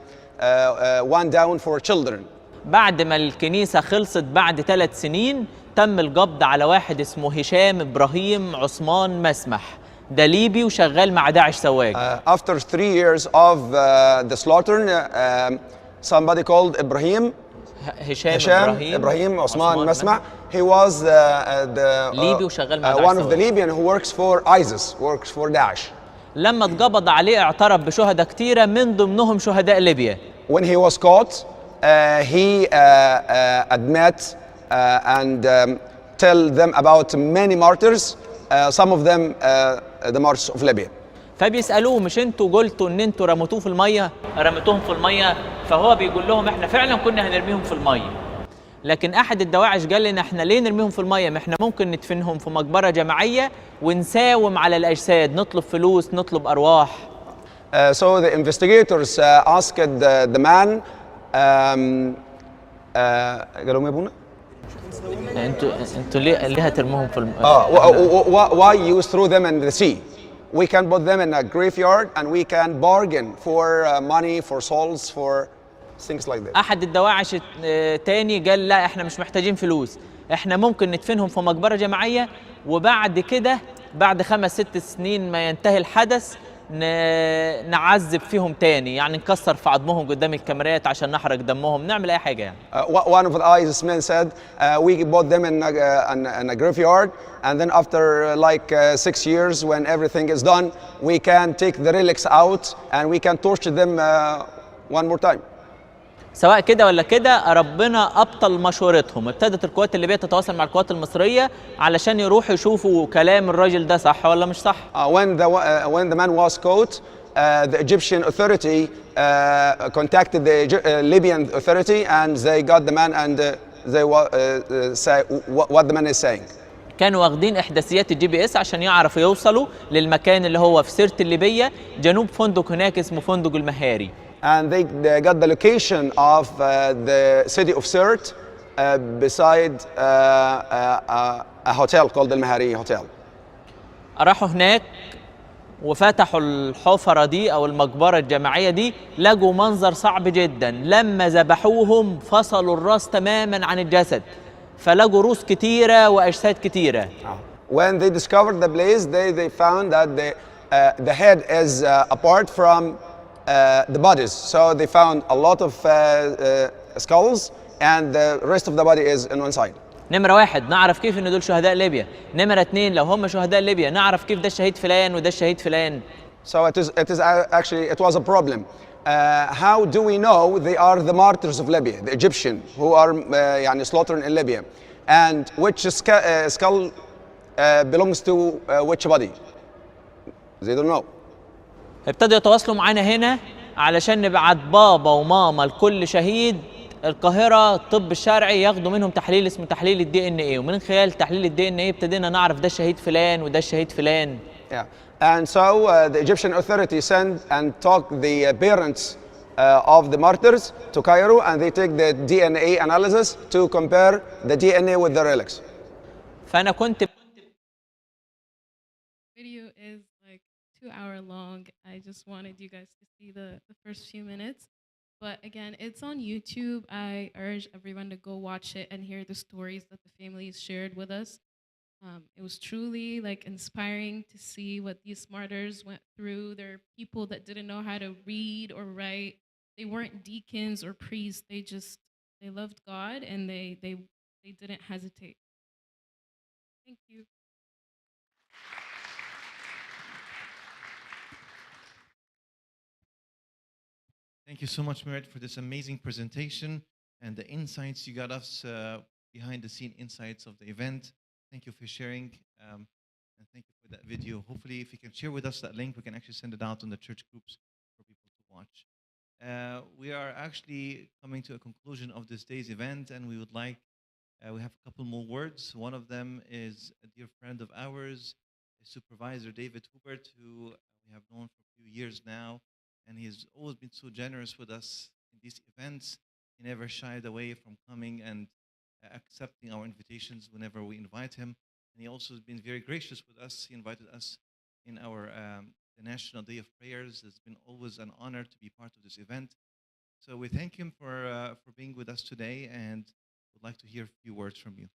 one down for children. بعد ما الكنيسه خلصت بعد 3 سنين تم القبض على واحد اسمه هشام إبراهيم عثمان مسمح، ده ليبي وشغال مع داعش سواق. After 3 years of the slaughter, somebody called Ibrahim. هشام إبراهيم عثمان مسمع. He was ليبي وشغال مع داعش one of the Libyan who works for ISIS, works for Daesh. لما اتقبض عليه اعترف بشهداء كتيرة من ضمنهم شهداء ليبيا. When he was caught, he admit and tell them about many martyrs, some of them the martyrs of Libya. فبيسألوه مش انتوا قلتوا ان انتوا رميتوهم في المية، فهو بيقول لهم احنا فعلا كنا هنرميهم في المية، لكن احد الدواعش قال لنا احنا ليه نرميهم في المية؟ ما احنا ممكن ندفنهم في مقبرة جماعية ونساوم على الأجساد، نطلب فلوس، نطلب أرواح. So the investigators asked the man قالوا يا ابونا انتوا ليه هترموهم في why you throw them in the sea? We can put them in a graveyard and we can bargain for money, for souls, for things like that. أحد الدواعش تاني قال لا احنا مش محتاجين فلوس، احنا ممكن ندفنهم في مقبرة جماعية وبعد كده بعد 5-6 سنين ما ينتهي الحدث نعذب فيهم تاني، يعني نكسر في عظمهم قدام الكاميرات عشان نحرق دمهم، نعمل أي حاجة يعني. One of the ISIS men said we put them in a graveyard and then after like 6 years when everything is done we can take the relics out and we can torture them one more time. سواء كده ولا كده ربنا أبطل مشورتهم، ابتدت القوات الليبية تتواصل مع القوات المصرية علشان يروحوا يشوفوا كلام الراجل ده صح ولا مش صح. When the man was caught, the Egyptian authority contacted the Libyan authority and they got the man and they say what the man is saying. كانوا واخدين إحداثيات الGPS عشان يعرفوا يوصلوا للمكان اللي هو في سيرة الليبية جنوب فندق هناك اسمه فندق المهاري. And they got the location of the city of Sirte beside a hotel called the Mahari Hotel. راحوا هناك وفتحوا الحفرة دي أو المقبرة الجماعية دي، لقوا منظر صعب جدا، لما ذبحوهم فصلوا الراس تماما عن الجسد، فلقوا روس كتيرة وأجساد كتيرة. When they discovered the place, they found that the head is apart from the bodies, so they found a lot of skulls and the rest of the body is on one side. نمرة 1 نعرف كيف إن دول شهداء ليبيا، نمرة 2 لو هم شهداء ليبيا نعرف كيف ده الشهيد فلان وده الشهيد فلان. So it is actually it was a problem. How do we know they are the martyrs of Libya, the Egyptian who are يعني slaughtered in Libya, and which skull belongs to which body? They don't know. ابتدوا يتواصلوا معانا هنا علشان نبعت بابا وماما لكل شهيد القاهرة الطب الشرعي ياخدوا منهم تحليل اسمه تحليل الDNA، ومن خلال تحليل الDNA ابتدينا نعرف ده الشهيد فلان وده الشهيد فلان. Yeah. And so the Egyptian authority sent and took the parents of the martyrs to Cairo and they take the DNA analysis to compare the DNA with the relics. فأنا كنت Video is like 2 hour long. I just wanted you guys to see the first few minutes. But again, it's on YouTube. I urge everyone to go watch it and hear the stories that the families shared with us. It was truly like inspiring to see what these martyrs went through. They're people that didn't know how to read or write. They weren't deacons or priests. They loved God, and they didn't hesitate. Thank you. Thank you so much, Merit, for this amazing presentation and the insights you got us behind the scene insights of the event. Thank you for sharing. And thank you for that video. Hopefully, if you can share with us that link, we can actually send it out on the church groups for people to watch. We are actually coming to a conclusion of this day's event, and we would like, we have a couple more words. One of them is a dear friend of ours, Supervisor David Hubert, who we have known for a few years now, and he has always been so generous with us in these events. He never shied away from coming and accepting our invitations whenever we invite him. And he also has been very gracious with us. He invited us in our the National Day of Prayers. It's been always an honor to be part of this event. So we thank him for being with us today, and would like to hear a few words from you.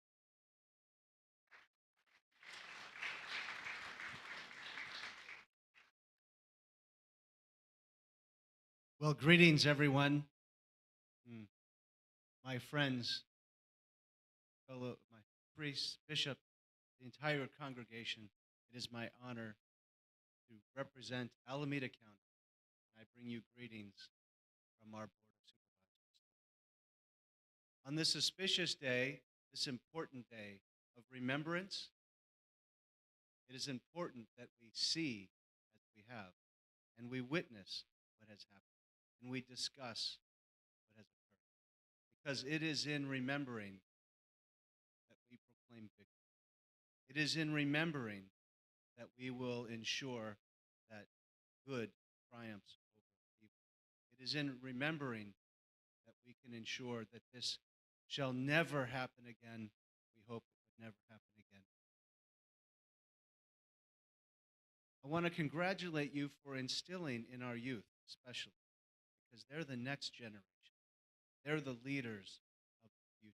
Well, greetings, everyone. My friends, fellow, my priests, bishop, the entire congregation, it is my honor to represent Alameda County. I bring you greetings from our Board of Supervisors. On this auspicious day, this important day of remembrance, it is important that we see as we have, and we witness what has happened, and we discuss what has occurred. Because it is in remembering that we proclaim victory. It is in remembering that we will ensure that good triumphs over evil. It is in remembering that we can ensure that this shall never happen again. We hope it would never happen again. I want to congratulate you for instilling in our youth, especially, because they're the next generation. They're the leaders of the future.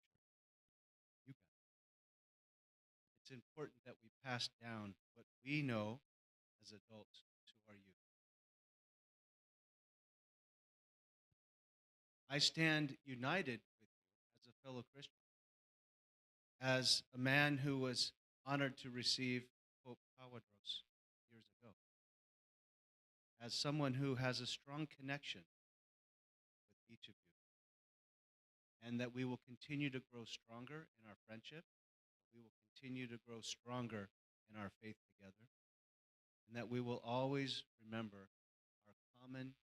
You guys. It's important that we pass down what we know as adults to our youth. I stand united with you as a fellow Christian, as a man who was honored to receive Pope Tawadros years ago, as someone who has a strong connection with each of you, and that we will continue to grow stronger in our friendship, we will continue to grow stronger in our faith together, and that we will always remember our common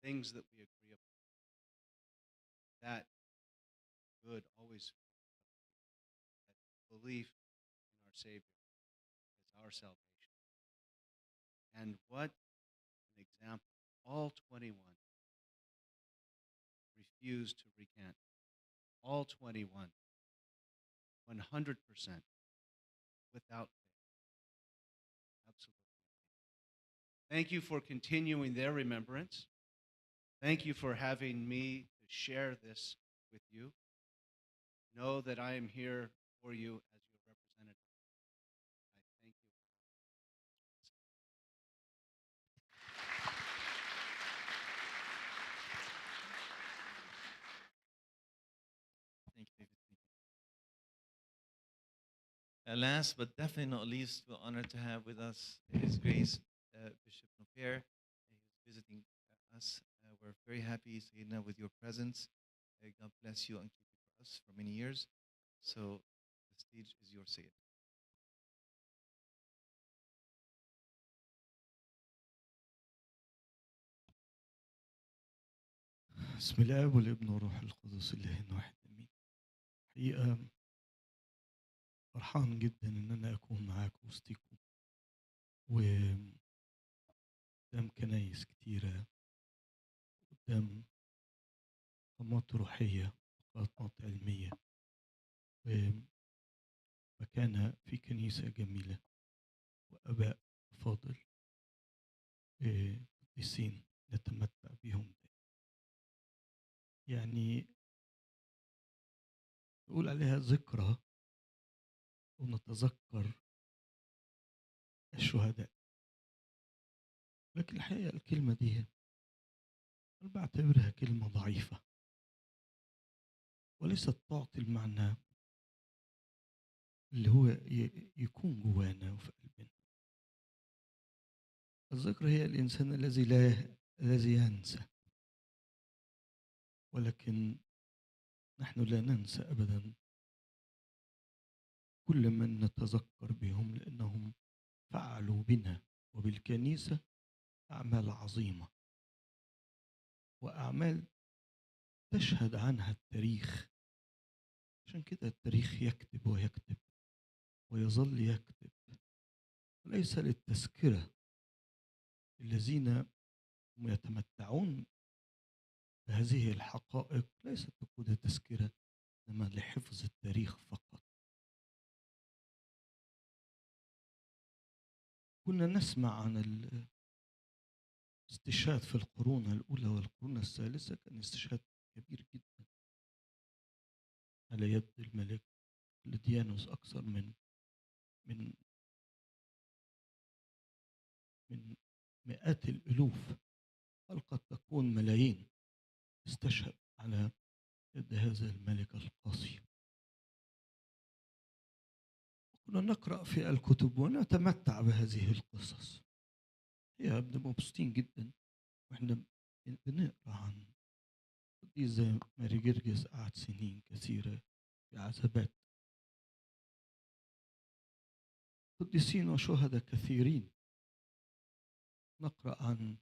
things that we agree upon. That good always, that belief in our Savior is our salvation. And what an example. All 21 refused to recant. All 21, 100%, without fail. Absolutely. Thank you for continuing their remembrance. Thank you for having me to share this with you. Know that I am here for you as your representative. I thank you. Thank you, David. Last but definitely not least, we're honored to have with us His Grace Bishop Noper. He's visiting us. We're very happy, Sayyidina, with your presence. God bless you and keep you for us for many years. So the stage is yours, Sayyid. بسم الله والابن والروح القدس الاله واحد امين. حقيقه فرحان جدا ان انا اكون معاكم وسطيكم وقدام كنايس كتيره، قدام قامات روحيه وقامات علميه، ومكانها في كنيسه جميله واباء فاضل قديسين نتمتع بهم. يعني نقول عليها ذكرى ونتذكر الشهداء. لكن الحقيقة الكلمة دي أنا بعتبرها كلمة ضعيفة وليست تعطي المعنى اللي هو يكون جوانا وفي قلبنا. الذكر هي الإنسان الذي ينسى، ولكن نحن لا ننسى أبدا كل من نتذكر بهم، لأنهم فعلوا بنا وبالكنيسة أعمال عظيمة وأعمال تشهد عنها التاريخ. عشان كده التاريخ يكتب ويكتب ويظل يكتب، وليس للتذكرة الذين هم يتمتعون بهذه الحقائق، ليست تكون تذكرة إنما لحفظ التاريخ فقط. كنا نسمع عن الاستشهاد في القرون الأولى والقرون الثالثة، كان استشهاد كبير جدا على يد الملك لديانوس. أكثر من من من مئات الألوف، بل قد تكون ملايين استشهد على يد هذا الملك القاسي. كنا نقرأ في الكتب ونتمتع بهذه القصص، هي بنبقى مبسوطين جدا واحنا بنقرأ عن قديس زي ماري جرجس قعد سنين كثيرة في عذابات، قديسين وشهداء كثيرين. نقرأ عن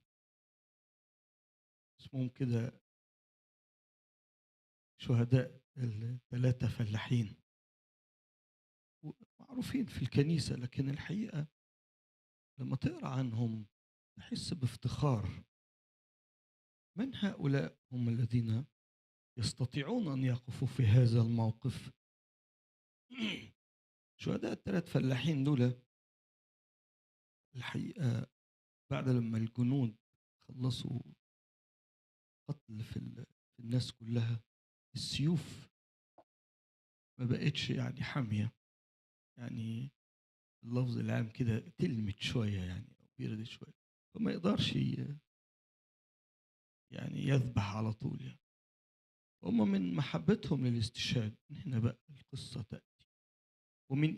اسمهم كده شهداء الثلاثة فلاحين معروفين في الكنيسة، لكن الحقيقة لما تقرأ عنهم تحس بافتخار. من هؤلاء هم الذين يستطيعون أن يقفوا في هذا الموقف؟ شهداء الثلاث فلاحين دول الحقيقة بعد لما الجنود خلصوا قتل في الناس كلها، السيوف ما بقتش يعني حامية، يعني اللفظ العام كده تلمت شوية يعني أو بيردت شوية، فما يقدرش يعني يذبح على طول يعني. هم من محبتهم للاستشهاد من هنا بقى القصة تأتي، ومن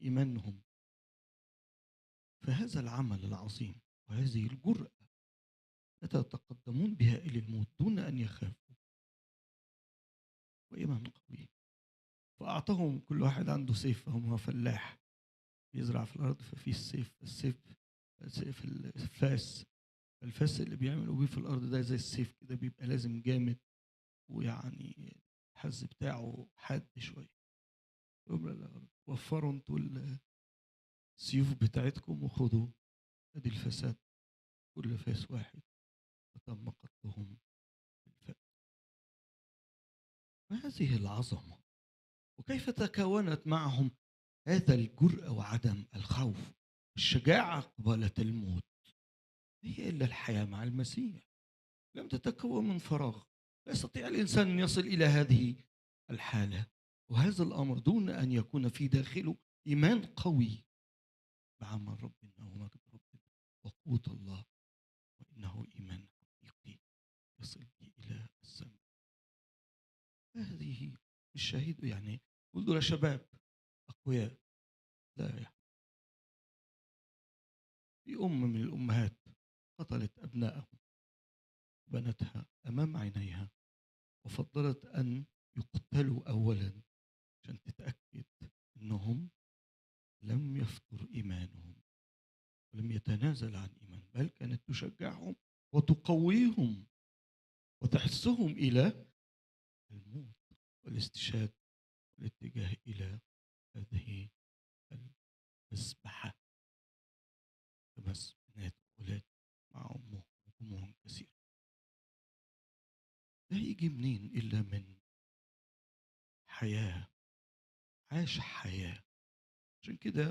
إيمانهم في هذا العمل العظيم وهذه الجرأة يتقدمون بها إلى الموت دون أن يخافوا، وإيمان قوي. فأعطاهم كل واحد عنده سيف، فهم فلاح بيزرع في الأرض، ففي السيف الفاس اللي بيعملوا بيه في الأرض ده زي السيف كده، بيبقى لازم جامد ويعني الحز بتاعه حاد شوية. وفروا انتوا السيوف بتاعتكم وخدوا ادي الفساد، كل فاس واحد فتم قتلهم بالفأس. ما هذه العظمة، وكيف تكونت معهم هذا الجرأة وعدم الخوف، الشجاعة قبالة الموت. هي إلا الحياة مع المسيح، لم تتكون من فراغ. لا يستطيع الإنسان أن يصل إلى هذه الحالة وهذا الأمر دون أن يكون في داخله إيمان قوي بعمل ربنا ومجد ربنا وقوة الله، وإنه إيمان حقيقي يصل به إلى السماء. هذه الشهيد يعني قل دول شباب أقوياء، لا يعني في من الأمهات قتلت أبنائهم بنتها أمام عينيها وفضلت أن يقتلوا أولا عشان تتأكد أنهم لم يفطر إيمانهم ولم يتنازل عن إيمان، بل كانت تشجعهم وتقويهم وتحثهم إلى الموت والاستشهاد والاتجاه إلى هذه المذبحة. 5 بنات أولاد مع أمهم وأمهم كثير. ده يجي منين إلا من حياة، عاش حياة. عشان كده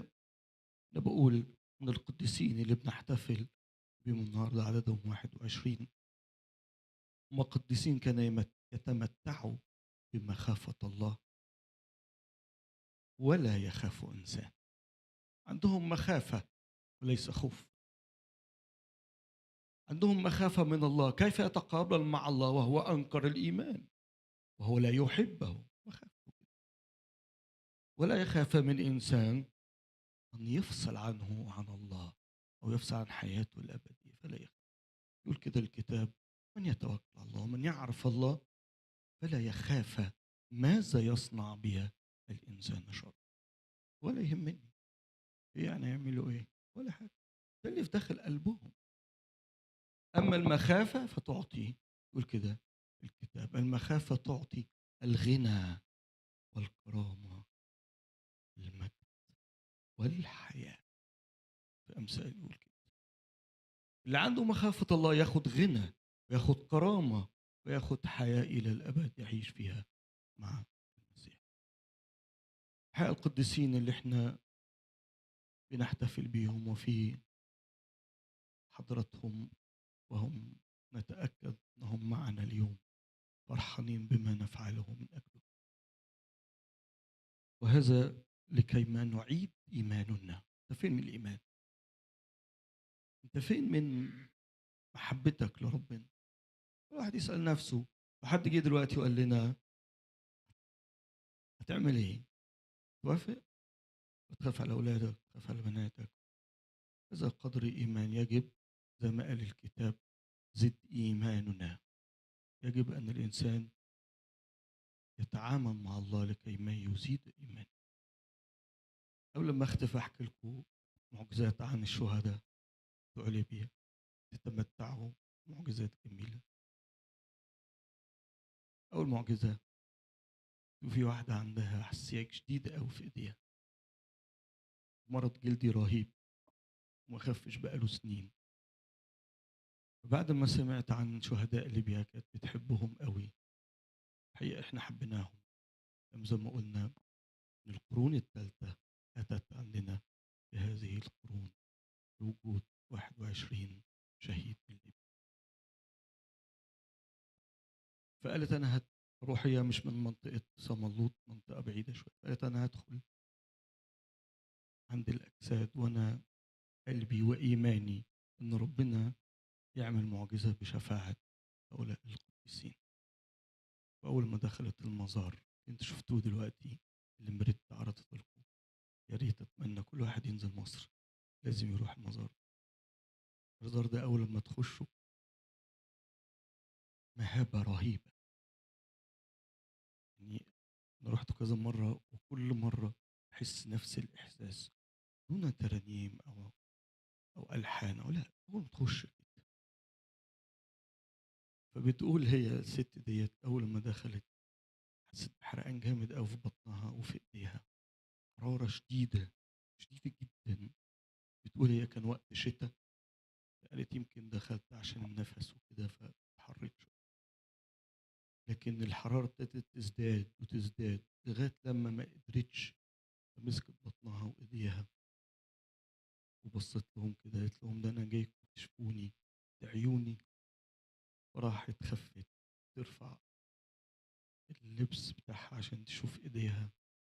أنا بقول من القديسين اللي بنحتفل بهم النهارده عددهم 21 هم قديسين كانوا يتمتعوا بمخافة الله ولا يخافوا إنسان. عندهم مخافة وليس خوف. عندهم مخافة من الله. كيف يتقابل مع الله وهو أنكر الإيمان وهو لا يحبه؟ مخافته ولا يخاف من إنسان أن يفصل عنه وعن الله أو يفصل عن حياته الأبدية، فلا يخاف. يقول كده الكتاب: من يتوكل على الله ومن يعرف الله فلا يخاف ماذا يصنع بها الإنسان شر. ولا يهمني يعني يعملوا إيه ولا حاجة، ده اللي في داخل قلبهم. أما المخافة فتعطي، يقول كده الكتاب: المخافة تعطي الغنى والكرامة والمجد والحياة. في أمثال يقول كده. اللي عنده مخافة الله ياخد غنى وياخد كرامة وياخد حياة إلى الأبد يعيش فيها مع المسيح. حق القديسين اللي احنا بنحتفل بيهم وفي حضرتهم وهم نتأكد أنهم معنا اليوم فرحانين بما نفعله من أجله، وهذا لكي ما نعيد إيماننا. أنت فين من الإيمان؟ أنت فين من محبتك لربنا؟ الواحد يسأل نفسه. وحد جه دلوقتي وقال لنا هتعمل إيه؟ توافق؟ وتخاف على أولادك، تخاف على بناتك. هذا قدر إيمان يجب زي ما قال الكتاب: زد إيماننا. يجب أن الإنسان يتعامل مع الله لكي ما يزيد إيمانه. قبل ما أختفي أحكي لكم معجزات عن الشهداء بتوع ليبيا تتمتعوا معجزات جميلة. أول معجزة: في واحدة عندها حساسية شديدة أوي في إيديها، مرض جلدي رهيب وما خفش بقاله سنين. وبعد ما سمعت عن شهداء ليبيا كانت بتحبهم قوي. الحقيقة احنا حبيناهم. زي ما قلنا من القرون الثالثة أتت عندنا في هذه القرون بوجود 21 شهيد من ليبيا. فقالت أنا هروح، هي مش من منطقة صملوط، منطقة بعيدة شوية. قالت أنا هدخل عند الأجساد وأنا قلبي وإيماني إن ربنا يعمل معجزة بشفاعة هؤلاء القديسين. وأول ما دخلت المزار أنت شفتوه دلوقتي اللي مريت عرضت لكم، يا ريت أتمنى كل واحد ينزل مصر لازم يروح المزار. المزار ده أول ما تخشوا مهابة رهيبة. يعني أنا رحت كذا مرة وكل مرة أحس نفس الإحساس دون ترانيم أو ألحان أو لا، أول ما تخش كده. فبتقول هي الست ديت أول ما دخلت حسيت بحرقان جامد أوي في بطنها وفي إيديها، حرارة شديدة شديدة جدا. بتقول هي كان وقت شتاء، قالت يمكن دخلت عشان النفس وكده فاتحريت شوية، لكن الحرارة ابتدت تزداد وتزداد لغاية لما ما قدرتش، مسكت بطنها وإيديها وبصت لهم كده قالت لهم ده أنا جاي تشوفوني عيوني. وراحت خفت ترفع اللبس بتاعها عشان تشوف إيديها،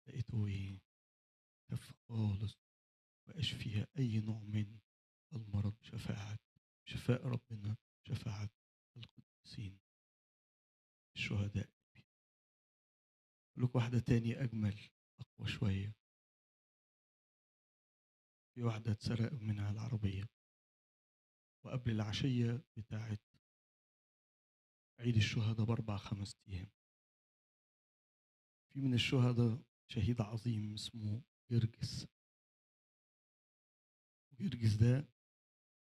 لقيته إيه؟ خف خالص، مبقاش فيها أي نوع من المرض. شفاء ربنا، شفاعة القديسين الشهداء. أقول لك واحدة تاني أجمل أقوى شوية. في واحدة اتسرق منها العربية وقبل العشية بتاعت عيد الشهداء ب4-5 أيام في من الشهداء شهيد عظيم اسمه جرجس. جرجس ده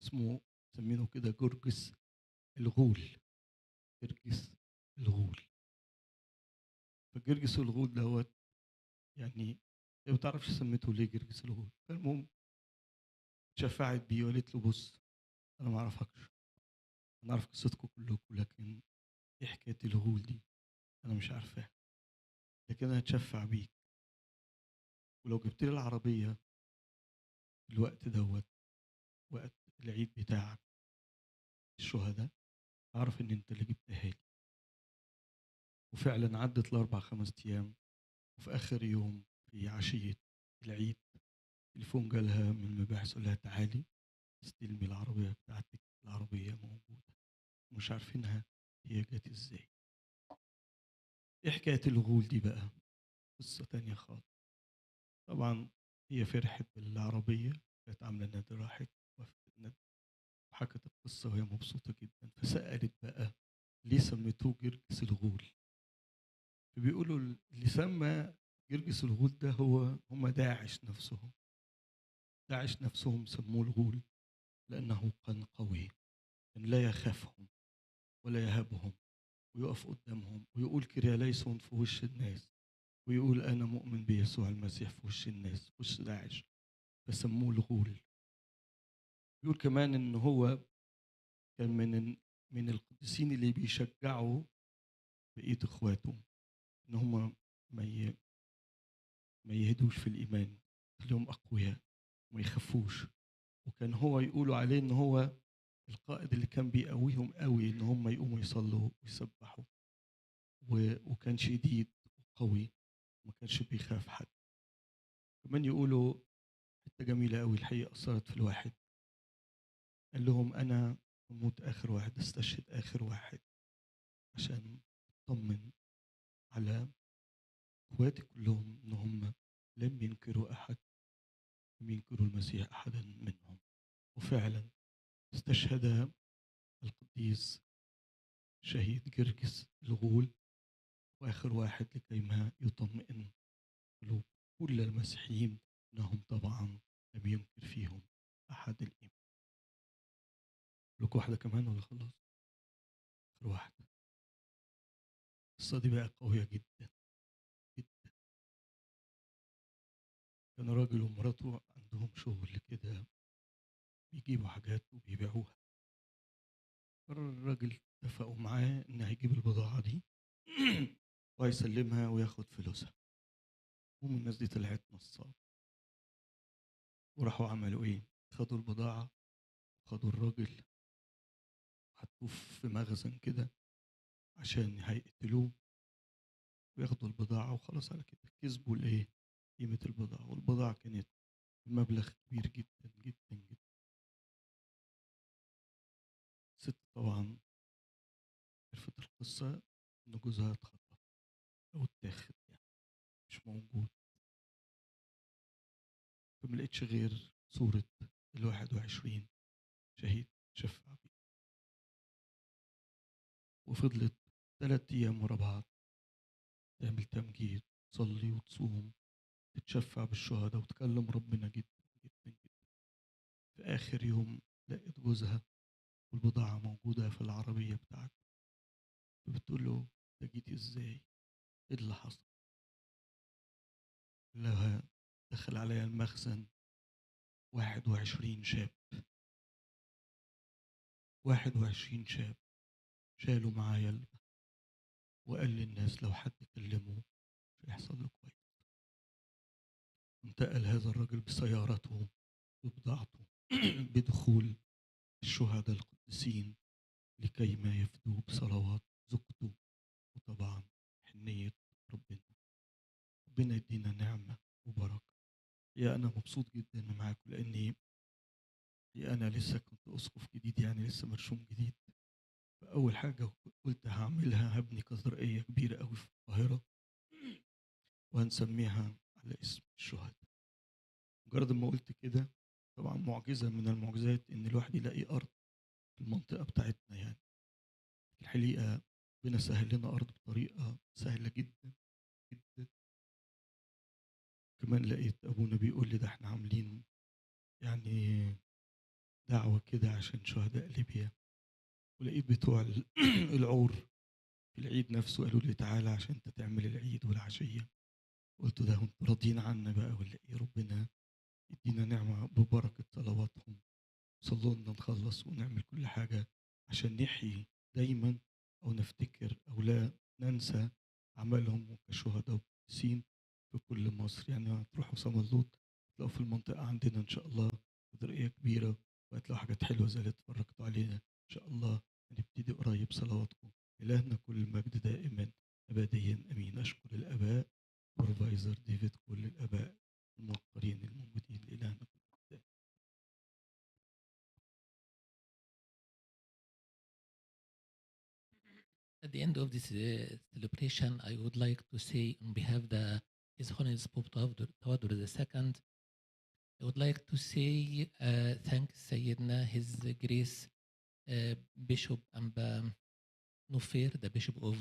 اسمه مسمينه كده جرجس الغول. جرجس الغول. فجرجس الغول دوت يعني هي ما تعرفش سميته ليه جرجس الغول. فالمهم اتشفعت بيه وقالت له بص انا ما اعرفكش، انا اعرف قصتكم كلكم لكن ايه حكايه الغول دي انا مش عارفاها، لكن انا هتشفع بيك ولو جبت لي العربيه في الوقت دوت وقت العيد بتاعك الشهداء اعرف ان انت اللي جبتها لي. وفعلا عدت الأربع 5 أيام، وفي آخر يوم في عشية العيد تليفون جالها من المباحث قال لها تعالي استلمي العربية بتاعتك، العربية موجودة. مش عارفينها هي جت ازاي. ايه حكاية الغول دي بقى؟ قصة تانية خالص. طبعا هي فرحت بالعربية، كانت عاملة نادي، راحت وقفت النادي وحكت القصة وهي مبسوطة جدا. فسألت بقى ليه سميتوه جرجس الغول؟ فبيقولوا اللي سمى جرجس الغول ده هم داعش نفسهم. داعش نفسهم سموه الغول لأنه كان قوي، كان لا يخافهم ولا يهابهم، ويقف قدامهم ويقول كرياليسون في وش الناس، ويقول أنا مؤمن بيسوع المسيح في وش الناس، في وش داعش، فسموه الغول. يقول كمان إن هو كان من القديسين اللي بيشجعوا بقية إخواته إن هم ما يهدوش في الإيمان، خليهم أقوياء وما يخافوش. وكان هو يقولوا عليه إن هو القائد اللي كان بيقويهم قوي إن هم يقوموا يصلوا ويسبحوا، وكان شديد وقوي وما كانش بيخاف حد. كمان يقولوا حتة جميلة قوي الحقيقة أثرت في الواحد، قال لهم أنا أموت آخر واحد، استشهد آخر واحد عشان أطمن على إخواتي كلهم إن هم لم ينكروا أحد، لم ينكروا المسيح أحدا منهم. وفعلا استشهد القديس شهيد جرجس الغول وآخر واحد لكي ما يطمئن قلوب كل المسيحيين أنهم طبعا لم ينكر فيهم أحد الإيمان. لك واحدة كمان ولا خلاص؟ آخر واحدة. القصة دي بقى قوية جدا جدا. كان راجل ومراته عندهم شغل كده بيجيبوا حاجات وبيبيعوها. الراجل اتفقوا معاه إن هيجيب البضاعة دي وهيسلمها وياخد فلوسها. هم الناس دي طلعت نصاب وراحوا عملوا إيه؟ خدوا البضاعة وخدوا الراجل وحطوه في مخزن كده عشان هيقتلوه وياخدوا البضاعة وخلاص على كده. كسبوا الإيه؟ قيمة البضاعة، والبضاعة كانت بمبلغ كبير جدا جدا جدا. الست طبعا عرفت القصة إن جوزها اتخطف أو اتاخد، يعني مش موجود. فما لقيتش غير صورة 21 شهيد شفع بيه. وفضلت 3 أيام ورا بعض تعمل تمجيد، تصلي وتصوم، تتشفع بالشهداء وتكلم ربنا جدا جدا جدا. في آخر يوم لقيت جوزها والبضاعة موجودة في العربية بتاعته. فبتقول له أنت جيت إزاي؟ إيه اللي حصل؟ لها دخل عليا المخزن 21 شاب، 21 شاب شالوا معايا وقال للناس لو حد كلمه مش هيحصل له كويس. انتقل هذا الرجل بسيارته وبضاعته بدخول الشهداء القديسين لكي ما يفدوا بصلوات زوجته وطبعا حنية ربنا. ربنا يدينا نعمة وبركة. يا أنا مبسوط جدا معاكم لأني أنا لسه كنت أسقف جديد، يعني لسه مرشوم جديد. فأول حاجة قلت هعملها هبني كاتدرائية كبيرة قوي في القاهرة وهنسميها على اسم الشهداء. مجرد ما قلت كده طبعا معجزة من المعجزات إن الواحد يلاقي أرض في المنطقة بتاعتنا. يعني الحقيقة ربنا سهل لنا أرض بطريقة سهلة جدا جدا. كمان لقيت أبونا بيقول لي ده احنا عاملين يعني دعوة كده عشان شهداء ليبيا. ولقيت بتوع العور في العيد نفسه قالوا لي تعالى عشان انت تعمل العيد والعشية. قلت ده هم راضيين عنا بقى ولا ايه؟ ربنا يدينا نعمة ببركة صلواتهم. صلوا لنا نخلص ونعمل كل حاجة عشان نحيي دايما أو نفتكر أو لا ننسى عملهم كشهداء وقديسين في كل مصر. يعني هتروحوا صملوط تلاقوا في المنطقة عندنا إن شاء الله كاتدرائية كبيرة وهتلاقوا حاجات حلوة زي اللي اتفرجتوا علينا. إن شاء الله هنبتدي قريب. صلواتكم إلهنا كل المجد دائما. أبديا أمين. أشكر الآباء بروفايزر ديفيد، كل الآباء الموقرين الموجودين لإلهنا كل المجد. At the end of this celebration, I would like to say on behalf of His Holiness Pope Tawadr II, I would like to say thanks Sayyidina, His Grace Bishop Amba Nufair, the Bishop of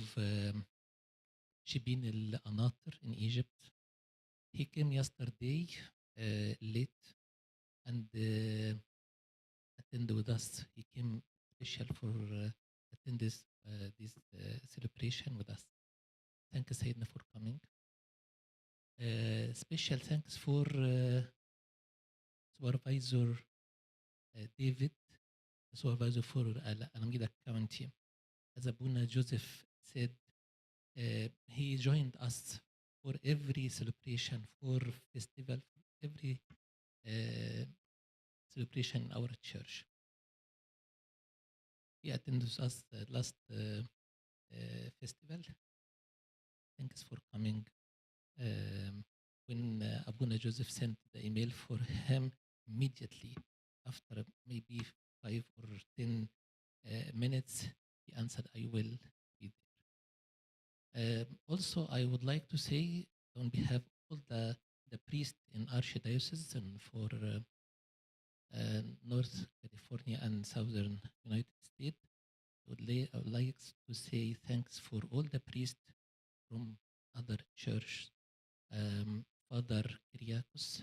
Shibin al-Anatir in Egypt. He came yesterday late and attended with us. He came special for attend this celebration with us. Thank you, Sayyidina, for coming. Special thanks for Supervisor David, Supervisor for Alameda County. As Abuna Joseph said, he joined us for every celebration, for festival, for every celebration in our church. He attended us last festival. Thanks for coming. When Abuna Joseph sent the email for him, immediately after maybe 5 or 10 minutes, he answered, I will be there. Also, I would like to say on behalf of all the priests in Archdiocese and for North California and Southern United States, I would like to say thanks for all the priests from other churches. Father Kyriakos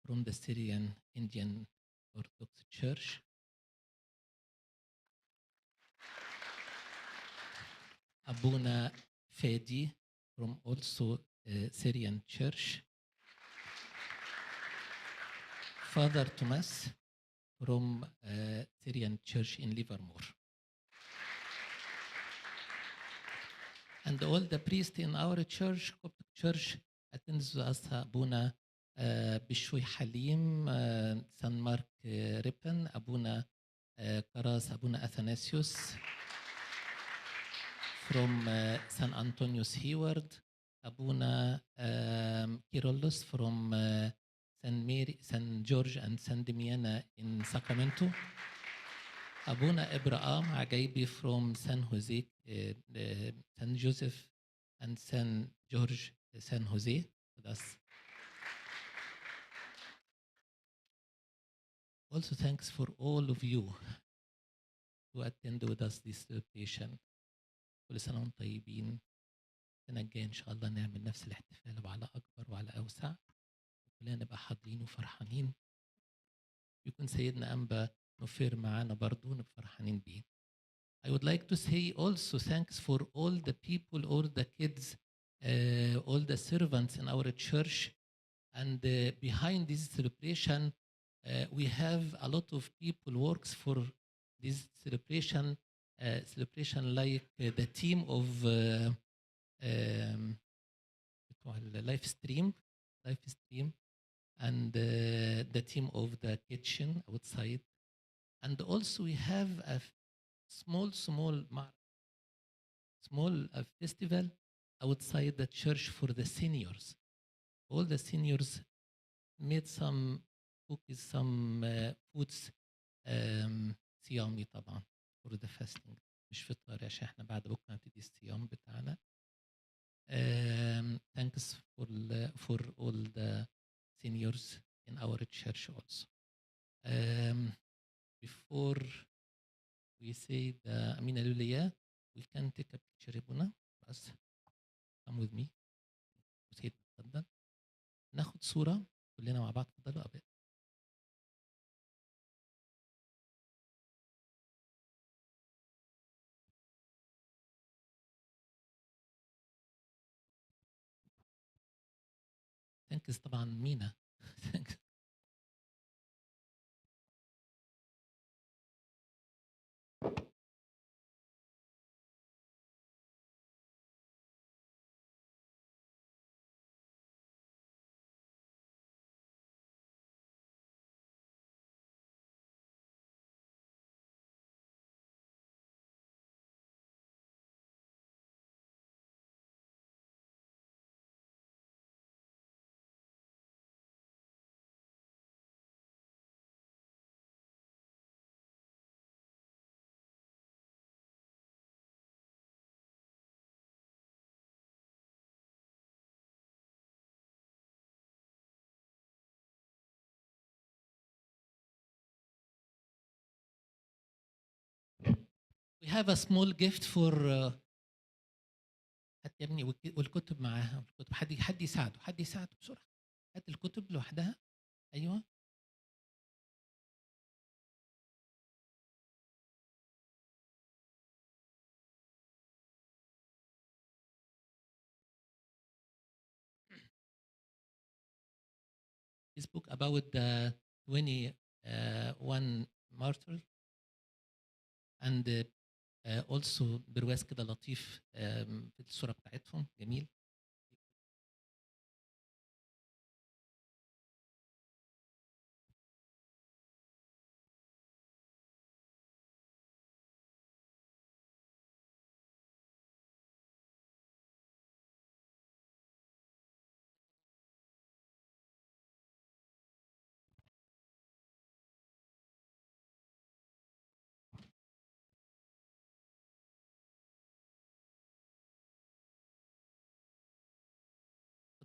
from the Syrian Indian Orthodox Church. Abuna Fedi from also Syrian Church. Father Thomas from Syrian Church in Livermore. And all the priests in our church, Coptic Church, attends us. Abuna Bishoy Halim, San Mark Ripon, Abuna Karas, Abuna Athanasius from San Antonius Hayward, Abuna Kyrillos from San George and San Damiana in Sacramento, Abuna Abraham Agaibi from San Jose, San Joseph and San George, San Jose with us. Also thanks for all of you who attend with us this celebration. كل سنة وانتم طيبين. السنة الجاية إن شاء الله نعمل نفس الاحتفال وعلى أكبر وعلى أوسع. كلنا نبقى حاضرين وفرحانين. يكون سيدنا أنبا نوفير معانا برضو نبقى فرحانين بيه. I would like to say also thanks for all the people, all the kids, all the servants in our church. And behind this celebration, we have a lot of people works for this celebration, like the team of live stream, and the team of the kitchen outside. And also we have a small festival outside the church for the seniors. All the seniors made some cookies, some foods, صيامي طبعا for the fasting. مش فطار عشان احنا بعد بكره نبتدي الصيام بتاعنا. Thanks for all the seniors in our church also. Before we say the Amin Aluliyah, we can take a picture Ibuna. بس come with me. سيد تفضل. ناخد صورة كلنا مع بعض. تفضلوا أبدا. Thanks طبعا مينا. We have a small gift for هات يا ابني والكتب معاها والكتب حد يساعده بسرعة. هات الكتب لوحدها. أيوه. He spoke about the 21 martyrs and also برواز كده لطيف في الصورة بتاعتهم جميل.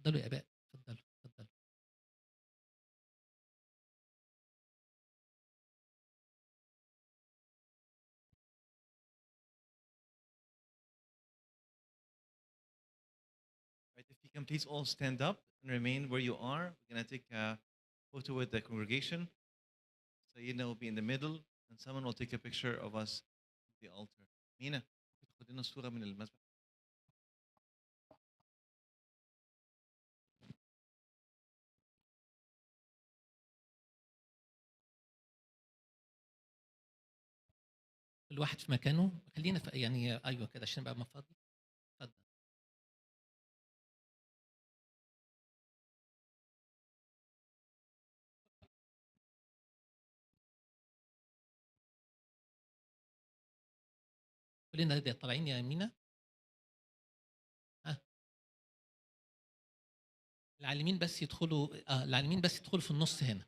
اتفضلوا يا آباء، اتفضلوا. Right, if you can please all stand up and remain where you are. We're going to take a photo with the congregation. Sayyidina will be in the middle, and someone will take a picture of us at the altar. Mina, خد لنا الصورة من المسبح. كل واحد في مكانه. خلينا في يعني أيوه كده عشان نبقى مفاضي. اتفضل. كلنا طالعين يا مينا. العالمين بس يدخلوا العالمين بس يدخلوا في النص هنا.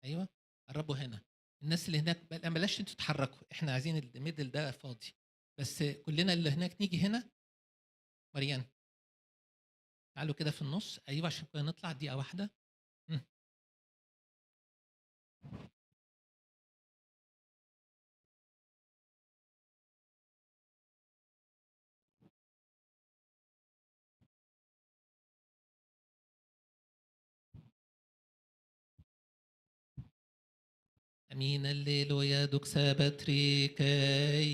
ايوه قربوا هنا. الناس اللي هناك بلاش انتوا تتحركوا، احنا عايزين الميدل ده فاضي بس. كلنا اللي هناك نيجي هنا. مريان تعالوا كده في النص. ايوه عشان كده نطلع دقيقه واحده. Amin alleluia duxa batrike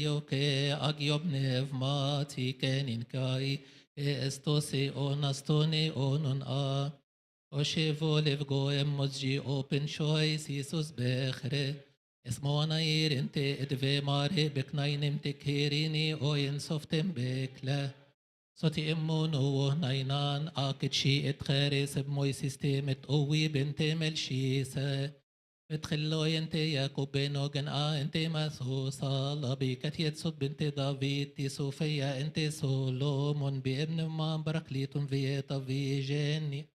ioke agiob nevmati kenin kai estose onastone onon a oshevo levgo emozji open choice Jesus bechre esmona irente edve mare beknainim tekherini oyen softem bekle صوتي امون ناينان اكتشي اتخارس بموي سيستم اتقوي بنت ملشيسه ادخلوا انت يا كوبينو جنقا انت مثوصة لبيكت يتسود بنت دافيد تي صوفيا انت سولومون بابن ما بركليتون فيتا في جيني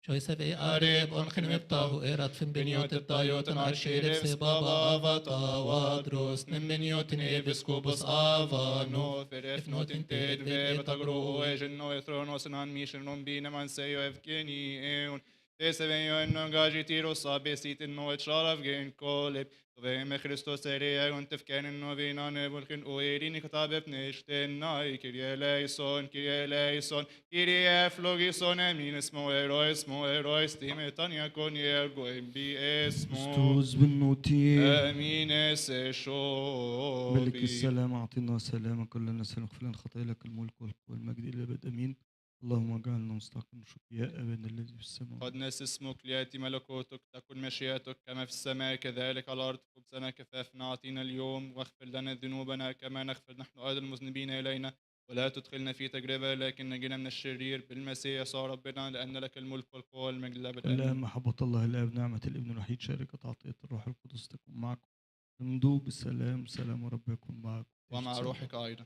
شوي سبي قريب انخن مبتاهو ايرات فين بنيوت الطايوتن ارشيرف سبابا افاتا وادروس نم بنيوتن ايبسكوبوس افانو فرف نوتن تيد في بتقرو اجنو يثرونوس نان ميشنون بينا من سيو افكيني ايون تسبين انو غاجي تيرو صابي سيت انو اتشارف جين كولب وبهم خريستوس اريا كنت فكان انو بينا نبولكن اويريني كتاب بنشتن ناي كيريا ليسون كيريا فلوغيسون امين اسمو ايرويس تيمتان يكون يرغوين بي اسمو استوز بالنوتي امين اسشو ملك السلام اعطنا سلامك كلنا سلام اغفر لنا خطايا لك الملك والقوه والمجد الى الابد امين. اللهم اجعلنا مستحقين شكر يا ابانا الذي في السماء. قد ناس اسمك لياتي ملكوتك تكن مشيئتك كما في السماء كذلك على الارض. خبزنا كفافنا اعطينا اليوم واغفر لنا ذنوبنا كما نغفر نحن ايضا المذنبين الينا ولا تدخلنا في تجربه لكن نجينا من الشرير بالمسيح يسوع ربنا لان لك الملك والقوه والمجد للابد الآن امين. محبة الله الآب نعمة الابن الوحيد شركة عطية الروح القدس تكون معكم. امضوا بالسلام. سلام رب يكون معكم ومع روحك ايضا.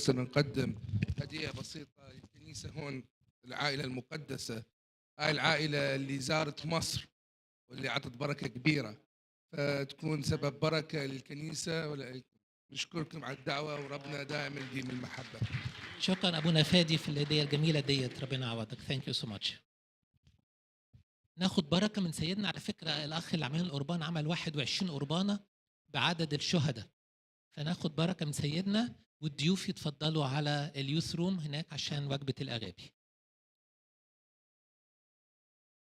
نقدم هدية بسيطة للكنيسة هون، العائلة المقدسة. هاي العائلة اللي زارت مصر واللي عطت بركة كبيرة. فتكون سبب بركة للكنيسة. نشكركم على الدعوة، وربنا دائما يديم المحبة. شكرا ابونا فادي في الهديه الجميله ديت، ربنا يعوضك. ثانك يو سو ماتش. ناخد بركه من سيدنا. على فكره الاخ اللي عمل القربان عمل 21 قربانه بعدد الشهداء، فناخد بركه من سيدنا، والضيوف يتفضلوا على اليوث روم هناك عشان وجبه الاغابي.